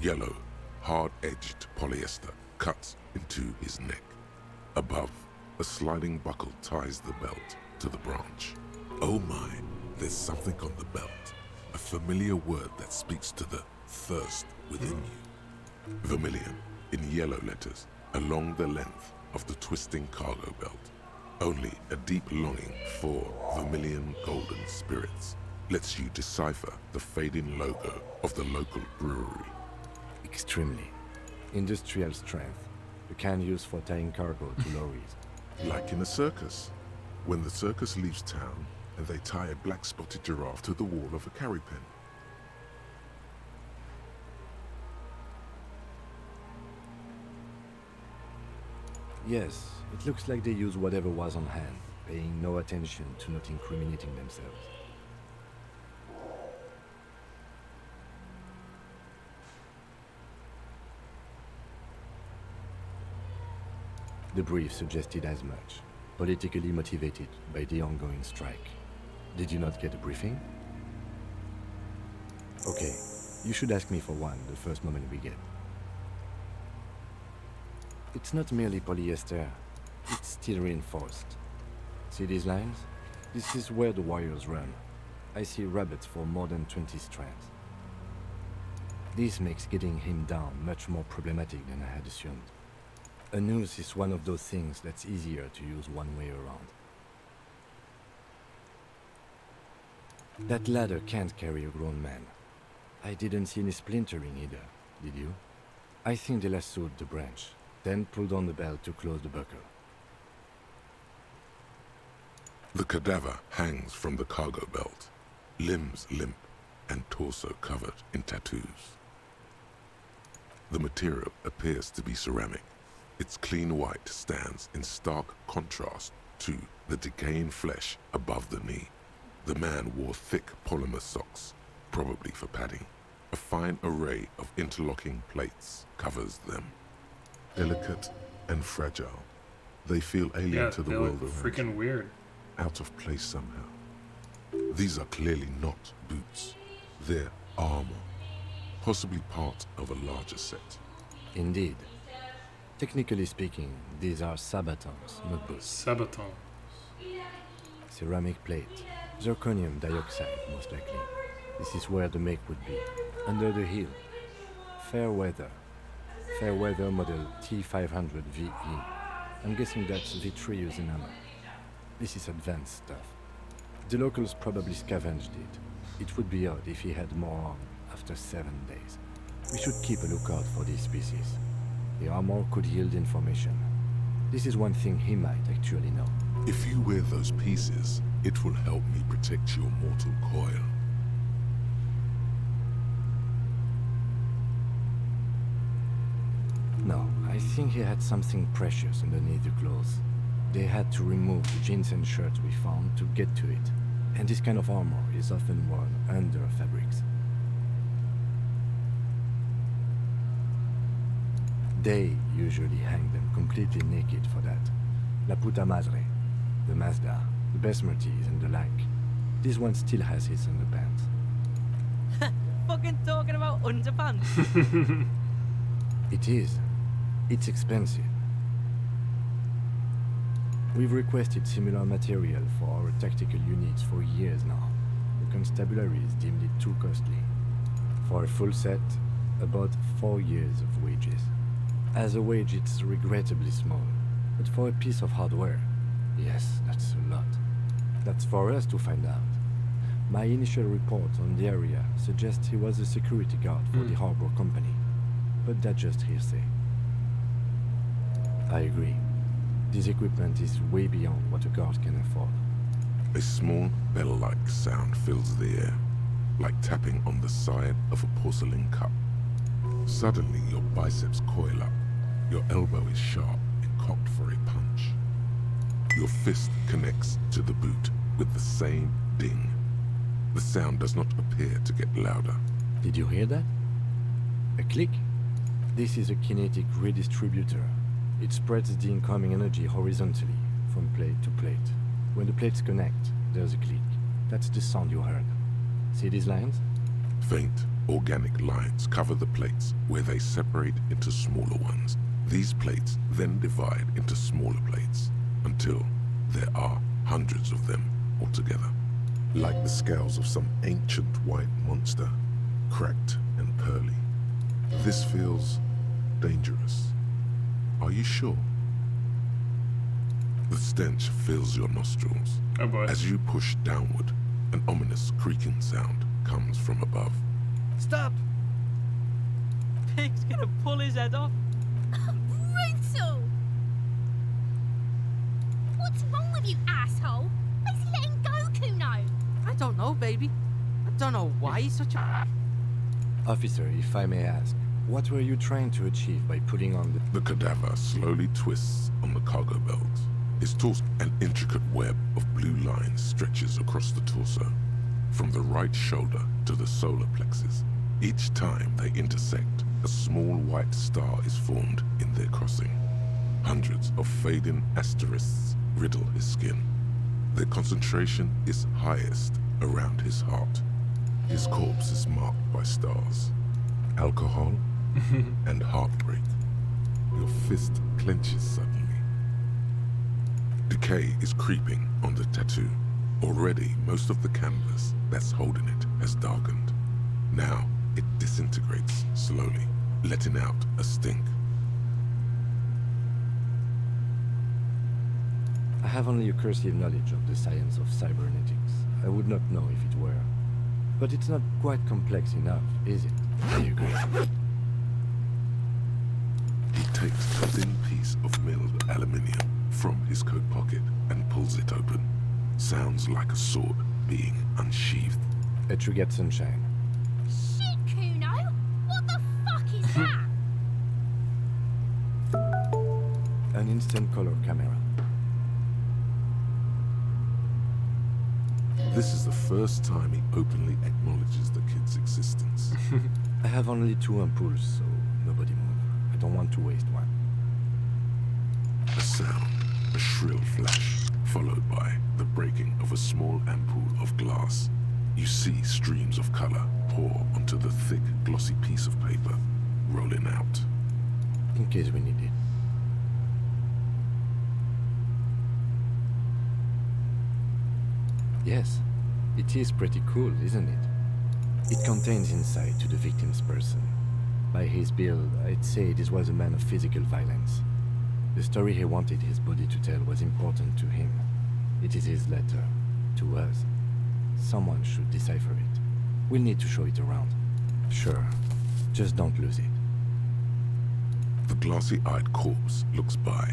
Yellow, hard-edged polyester cuts into his neck. Above, a sliding buckle ties the belt to the branch. Oh my, there's something on the belt. A familiar word that speaks to the thirst within you. Vermilion, in yellow letters, along the length of the twisting cargo belt. Only a deep longing for vermilion golden spirits lets you decipher the fading logo of the local brewery. Extremely. Industrial strength. You can use for tying cargo to lorries. Like in a circus. When the circus leaves town and they tie a black-spotted giraffe to the wall of a carry pen. Yes, it looks like they use whatever was on hand, paying no attention to not incriminating themselves. The brief suggested as much, politically motivated by the ongoing strike. Did you not get a briefing? Okay, you should ask me for one the first moment we get. It's not merely polyester, it's steel reinforced. See these lines? This is where the wires run. I see rabbits for more than 20 strands. This makes getting him down much more problematic than I had assumed. A noose is one of those things that's easier to use one way around. That ladder can't carry a grown man. I didn't see any splintering either, did you? I think they lassoed the branch, then pulled on the belt to close the buckle. The cadaver hangs from the cargo belt, limbs limp and torso covered in tattoos. The material appears to be ceramic. Its clean white stands in stark contrast to the decaying flesh above the knee. The man wore thick polymer socks, probably for padding. A fine array of interlocking plates covers them. Delicate and fragile, they feel alien to the world around. Freaking weird. Out of place somehow. These are clearly not boots. They're armor, possibly part of a larger set. Indeed. Technically speaking, these are sabatons, not boots. Sabatons. Ceramic plate. Zirconium dioxide, most likely. This is where the make would be. Under the heel. Fair weather. Fair weather model T500 VE. I'm guessing that's vitreous enamel. This is advanced stuff. The locals probably scavenged it. It would be odd if he had more on after 7 days. We should keep a lookout for these species. The armor could yield information. This is one thing he might actually know. If you wear those pieces, it will help me protect your mortal coil. No, I think he had something precious underneath the clothes. They had to remove the jeans and shirts we found to get to it. And this kind of armor is often worn under fabrics. They usually hang them completely naked for that. La puta madre, the Mazda, the Besmerties and the like. This one still has his underpants. Fucking talking about underpants. It is. It's expensive. We've requested similar material for our tactical units for years now. The constabularies deemed it too costly. For a full set, about 4 years of wages. As a wage, it's regrettably small. But for a piece of hardware, yes, that's a lot. That's for us to find out. My initial report on the area suggests he was a security guard for the harbor company, but that's just hearsay. I agree. This equipment is way beyond what a guard can afford. A small bell-like sound fills the air, like tapping on the side of a porcelain cup. Suddenly, your biceps coil up. Your elbow is sharp and cocked for a punch. Your fist connects to the boot with the same ding. The sound does not appear to get louder. Did you hear that? A click? This is a kinetic redistributor. It spreads the incoming energy horizontally, from plate to plate. When the plates connect, there's a click. That's the sound you heard. See these lines? Faint, organic lines cover the plates where they separate into smaller ones. These plates then divide into smaller plates until there are hundreds of them altogether. Like the scales of some ancient white monster, cracked and pearly. This feels dangerous. Are you sure? The stench fills your nostrils. Oh boy. As you push downward, an ominous creaking sound comes from above. Stop! Pig's gonna pull his head off. Brutal! What's wrong with you, asshole? Where's he letting go, Cuno? I don't know, baby. I don't know why he's such a... Officer, if I may ask, what were you trying to achieve by putting on the... The cadaver slowly twists on the cargo belt. His torso, an intricate web of blue lines stretches across the torso, from the right shoulder to the solar plexus. Each time they intersect, a small white star is formed in their crossing. Hundreds of fading asterisks riddle his skin. Their concentration is highest around his heart. His corpse is marked by stars, alcohol, and heartbreak. Your fist clenches suddenly. Decay is creeping on the tattoo. Already, most of the canvas that's holding it has darkened. Now, it disintegrates slowly, letting out a stink. I have only a cursive knowledge of the science of cybernetics. I would not know if it were. But it's not quite complex enough, is it? I agree. He takes a thin piece of milled aluminium from his coat pocket and pulls it open. Sounds like a sword being unsheathed. A Trigger Sunshine. Shit, Cuno! What the fuck is that? An instant color camera. This is the first time he openly acknowledges the kid's existence. I have only 2 ampoules, so nobody move. I don't want to waste one. A sound, a shrill flash, followed by the breaking of a small ampoule of glass. You see streams of color pour onto the thick, glossy piece of paper, rolling out. In case we need it. Yes, it is pretty cool, isn't it? It contains insight to the victim's person. By his build, I'd say this was a man of physical violence. The story he wanted his body to tell was important to him. It is his letter, to us. Someone should decipher it. We'll need to show it around. Sure, just don't lose it. The glossy-eyed corpse looks by,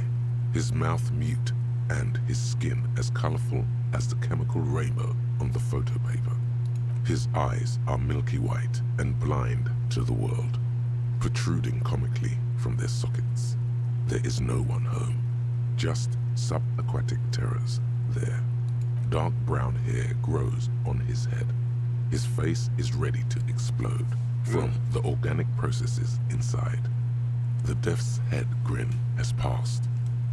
his mouth mute and his skin as colorful as the chemical rainbow on the photo paper. His eyes are milky white and blind to the world, protruding comically from their sockets. There is no one home, just subaquatic terrors there. Dark brown hair grows on his head. His face is ready to explode from the organic processes inside. The death's head grin has passed.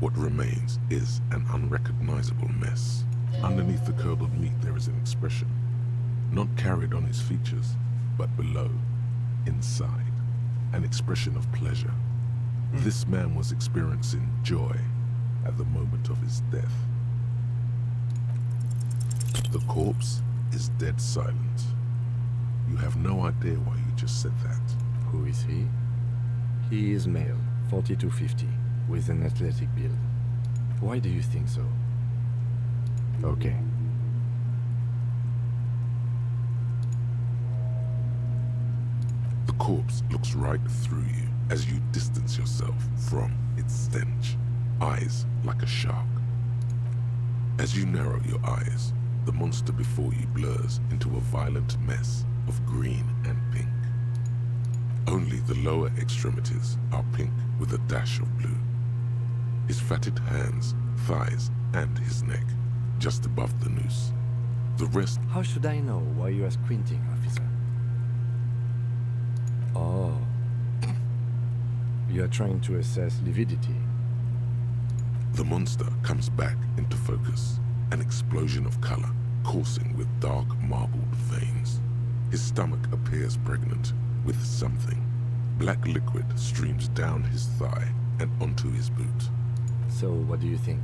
What remains is an unrecognizable mess. Underneath the curdled meat there is an expression, not carried on his features, but below, inside, an expression of pleasure. This man was experiencing joy at the moment of his death. The corpse is dead silent. You have no idea why you just said that. Who is he? He is male, 40 to 50, with an athletic build. Why do you think so? Okay. The corpse looks right through you as you distance yourself from its stench, eyes like a shark. As you narrow your eyes, the monster before you blurs into a violent mess of green and pink. Only the lower extremities are pink with a dash of blue. His fatted hands, thighs, and his neck, just above the noose. The rest... How should I know why you are squinting, officer? Oh. You are trying to assess lividity. The monster comes back into focus, an explosion of color, coursing with dark marbled veins. His stomach appears pregnant with something. Black liquid streams down his thigh and onto his boot. So, what do you think?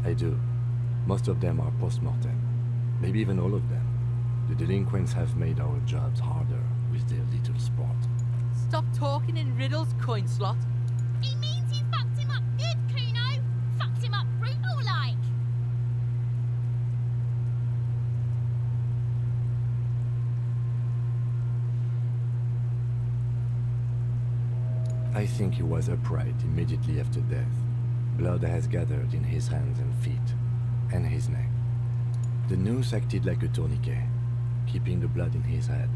I do. Most of them are post-mortem. Maybe even all of them. The delinquents have made our jobs harder with their little sport. Stop talking in riddles, coin slot. He means you fucked him up good, Cuno. Fucked him up brutal like. I think he was upright immediately after death. Blood has gathered in his hands and feet, and his neck. The noose acted like a tourniquet, keeping the blood in his head.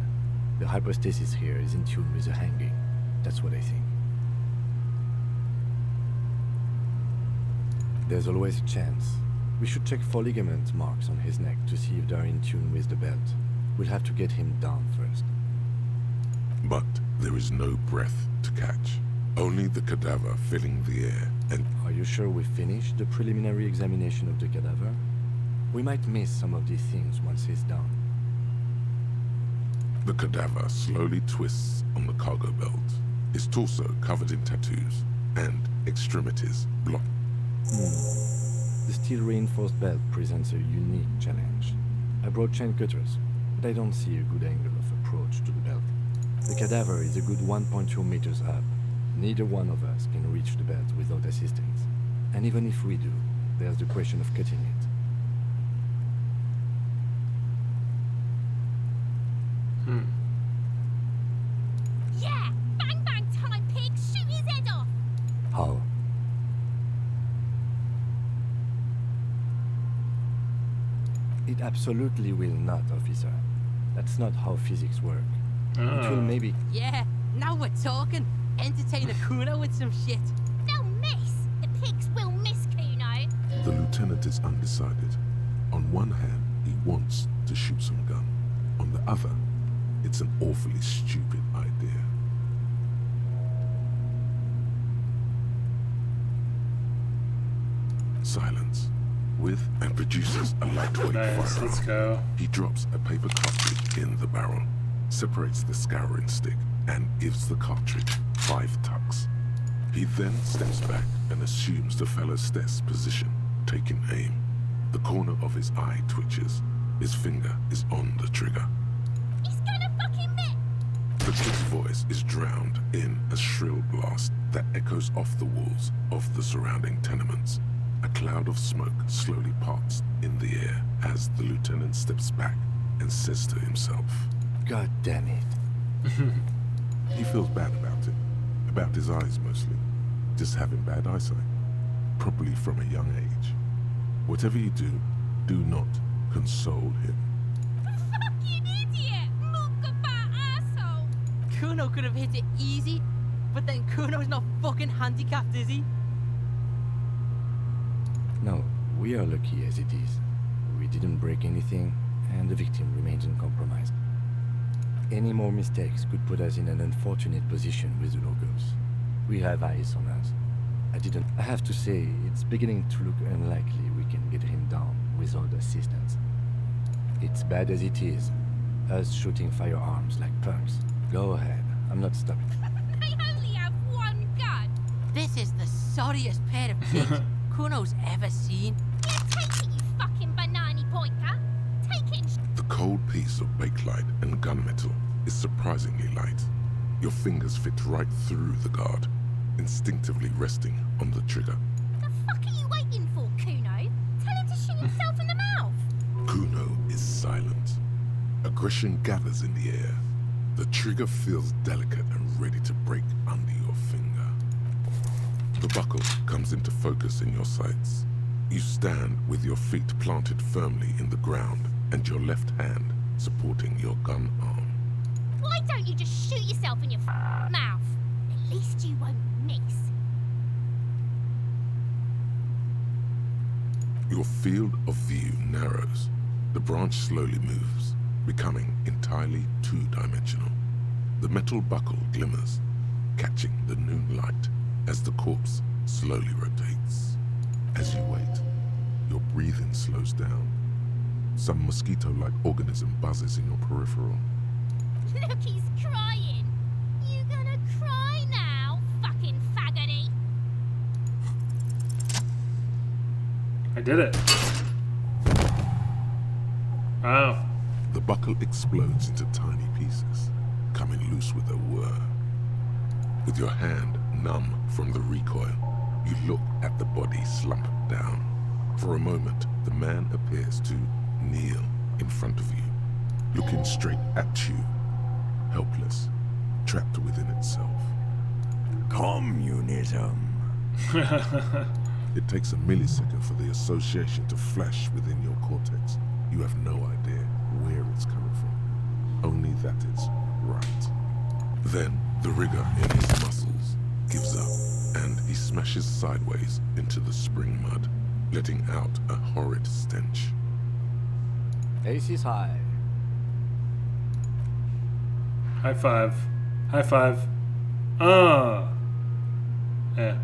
The hypostasis here is in tune with the hanging. That's what I think. There's always a chance. We should check for ligament marks on his neck to see if they're in tune with the belt. We'll have to get him down first. But there is no breath to catch. Only the cadaver filling the air and... Are you sure we finished the preliminary examination of the cadaver? We might miss some of these things once he's down. The cadaver slowly twists on the cargo belt, his torso covered in tattoos, and extremities blocked. The steel-reinforced belt presents a unique challenge. I brought chain cutters, but I don't see a good angle of approach to the belt. The cadaver is a good 1.2 meters up. Neither one of us can reach the belt without assistance. And even if we do, there's the question of cutting it. Yeah! Bang bang time, pig! Shoot his head off! How? It absolutely will not, officer. That's not how physics work. It will maybe... Yeah, now we're talking. Entertain a Cuno with some shit. They'll miss! The pigs will miss, Cuno! The lieutenant is undecided. On one hand, he wants to shoot some gun. On the other, it's an awfully stupid idea. Silence. With and produces a lightweight Nice, firearm. let's go. He drops a paper cartridge in the barrel, separates the scouring stick, and gives the cartridge 5 tucks. He then steps back and assumes the fellow's desk position, taking aim. The corner of his eye twitches. His finger is on the trigger. He's gonna fucking miss! The kid's voice is drowned in a shrill blast that echoes off the walls of the surrounding tenements. A cloud of smoke slowly parts in the air as the lieutenant steps back and says to himself, God damn it. He feels bad about his eyes mostly, just having bad eyesight, probably from a young age. Whatever you do, do not console him. Fucking idiot! Muckabat asshole! Cuno could have hit it easy, but then Cuno's not fucking handicapped, is he? No, we are lucky as it is. We didn't break anything, and the victim remains uncompromised. Any more mistakes could put us in an unfortunate position with the locals. We have eyes on us. I have to say, it's beginning to look unlikely we can get him down without assistance. It's bad as it is, us shooting firearms like punks. Go ahead, I'm not stopping. They only have one gun! This is the sorriest pair of pigs Cuno's ever seen. Yeah, take it, you fucking banana boinker! Take it! The cold piece of bakelite and gunmetal is surprisingly light. Your fingers fit right through the guard, instinctively resting on the trigger. The fuck are you waiting for, Cuno? Tell him to shoot himself in the mouth! Cuno Aggression gathers in the air. The trigger feels delicate and ready to break under your finger. The buckle comes into focus in your sights. You stand with your feet planted firmly in the ground and your left hand supporting your gun arm. Why don't you just shoot yourself in your mouth? At least you won't miss. Your field of view narrows. The branch slowly moves, becoming entirely two-dimensional. The metal buckle glimmers, catching the noon light as the corpse slowly rotates. As you wait, your breathing slows down. Some mosquito-like organism buzzes in your peripheral. Look, he's crying. You gonna cry now, fucking faggoty? I did it. Wow. The buckle explodes into tiny pieces, coming loose with a whir. With your hand numb from the recoil, you look at the body slump down. For a moment, the man appears to kneel in front of you, looking straight at you, helpless, trapped within itself. Communism. It takes a millisecond for the association to flash within your cortex. You have no idea where it's coming from, only that it's right. Then the rigor in his muscles gives up, and he smashes sideways into the spring mud, letting out a horrid stench. Aces high. High five. High five. Ah. Yeah.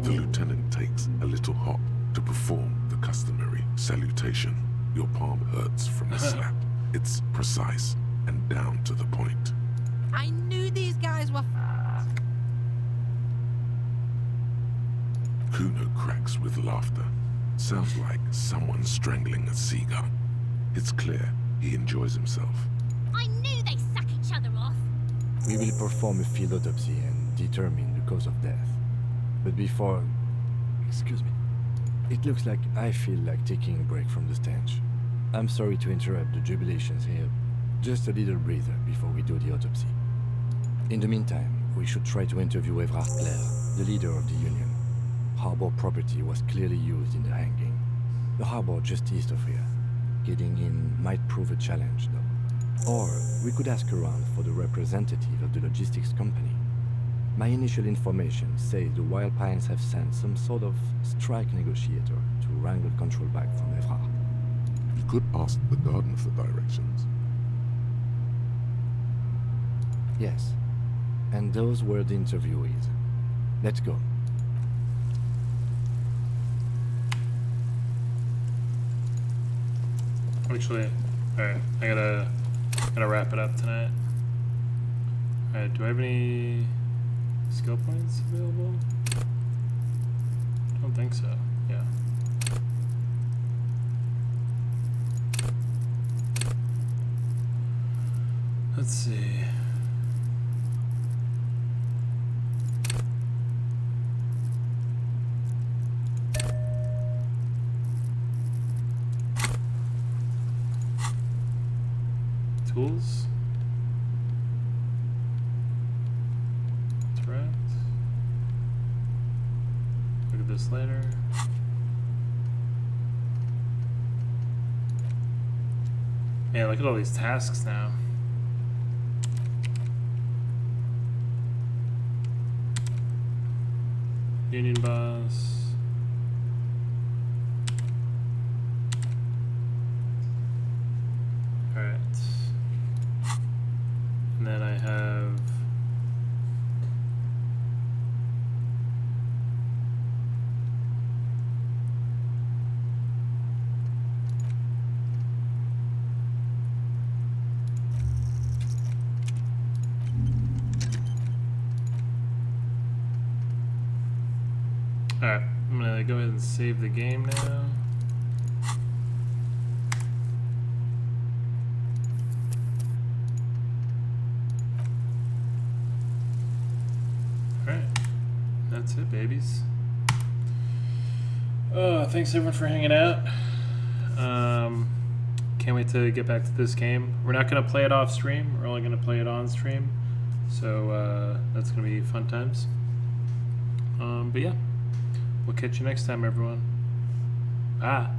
The lieutenant takes a little hop to perform the customary salutation. Your palm hurts from the slap. It's precise and down to the point. I knew these guys were Cuno cracks with laughter. Sounds like someone strangling a seagull. It's clear he enjoys himself. I knew they suck each other off. We will perform a field autopsy and determine the cause of death. But before... Excuse me. It looks like I feel like taking a break from the stench. I'm sorry to interrupt the jubilations here. Just a little breather before we do the autopsy. In the meantime, we should try to interview Evrard Clare, the leader of the Union. Harbor property was clearly used in the hanging. The harbor just east of here. Getting in might prove a challenge, though. Or we could ask around for the representative of the logistics company. My initial information says the Wild Pines have sent some sort of strike negotiator to wrangle control back from Evrard. You could ask the garden for directions. Yes. And those were the interviewees. Let's go. Actually, alright, I gotta wrap it up tonight. Alright, do I have any skill points available? I don't think so. Yeah. Let's see. Tools. Interact. Look at this later. Man, look at all these tasks now. Union boss. Alright. And then I have alright, I'm gonna go ahead and save the game now. Alright, that's it, babies. Thanks everyone for hanging out. can't wait to get back to this game. We're not going to play it off stream. We're only going to play it on stream. So that's going to be fun times. But yeah, we'll catch you next time, everyone. Bye.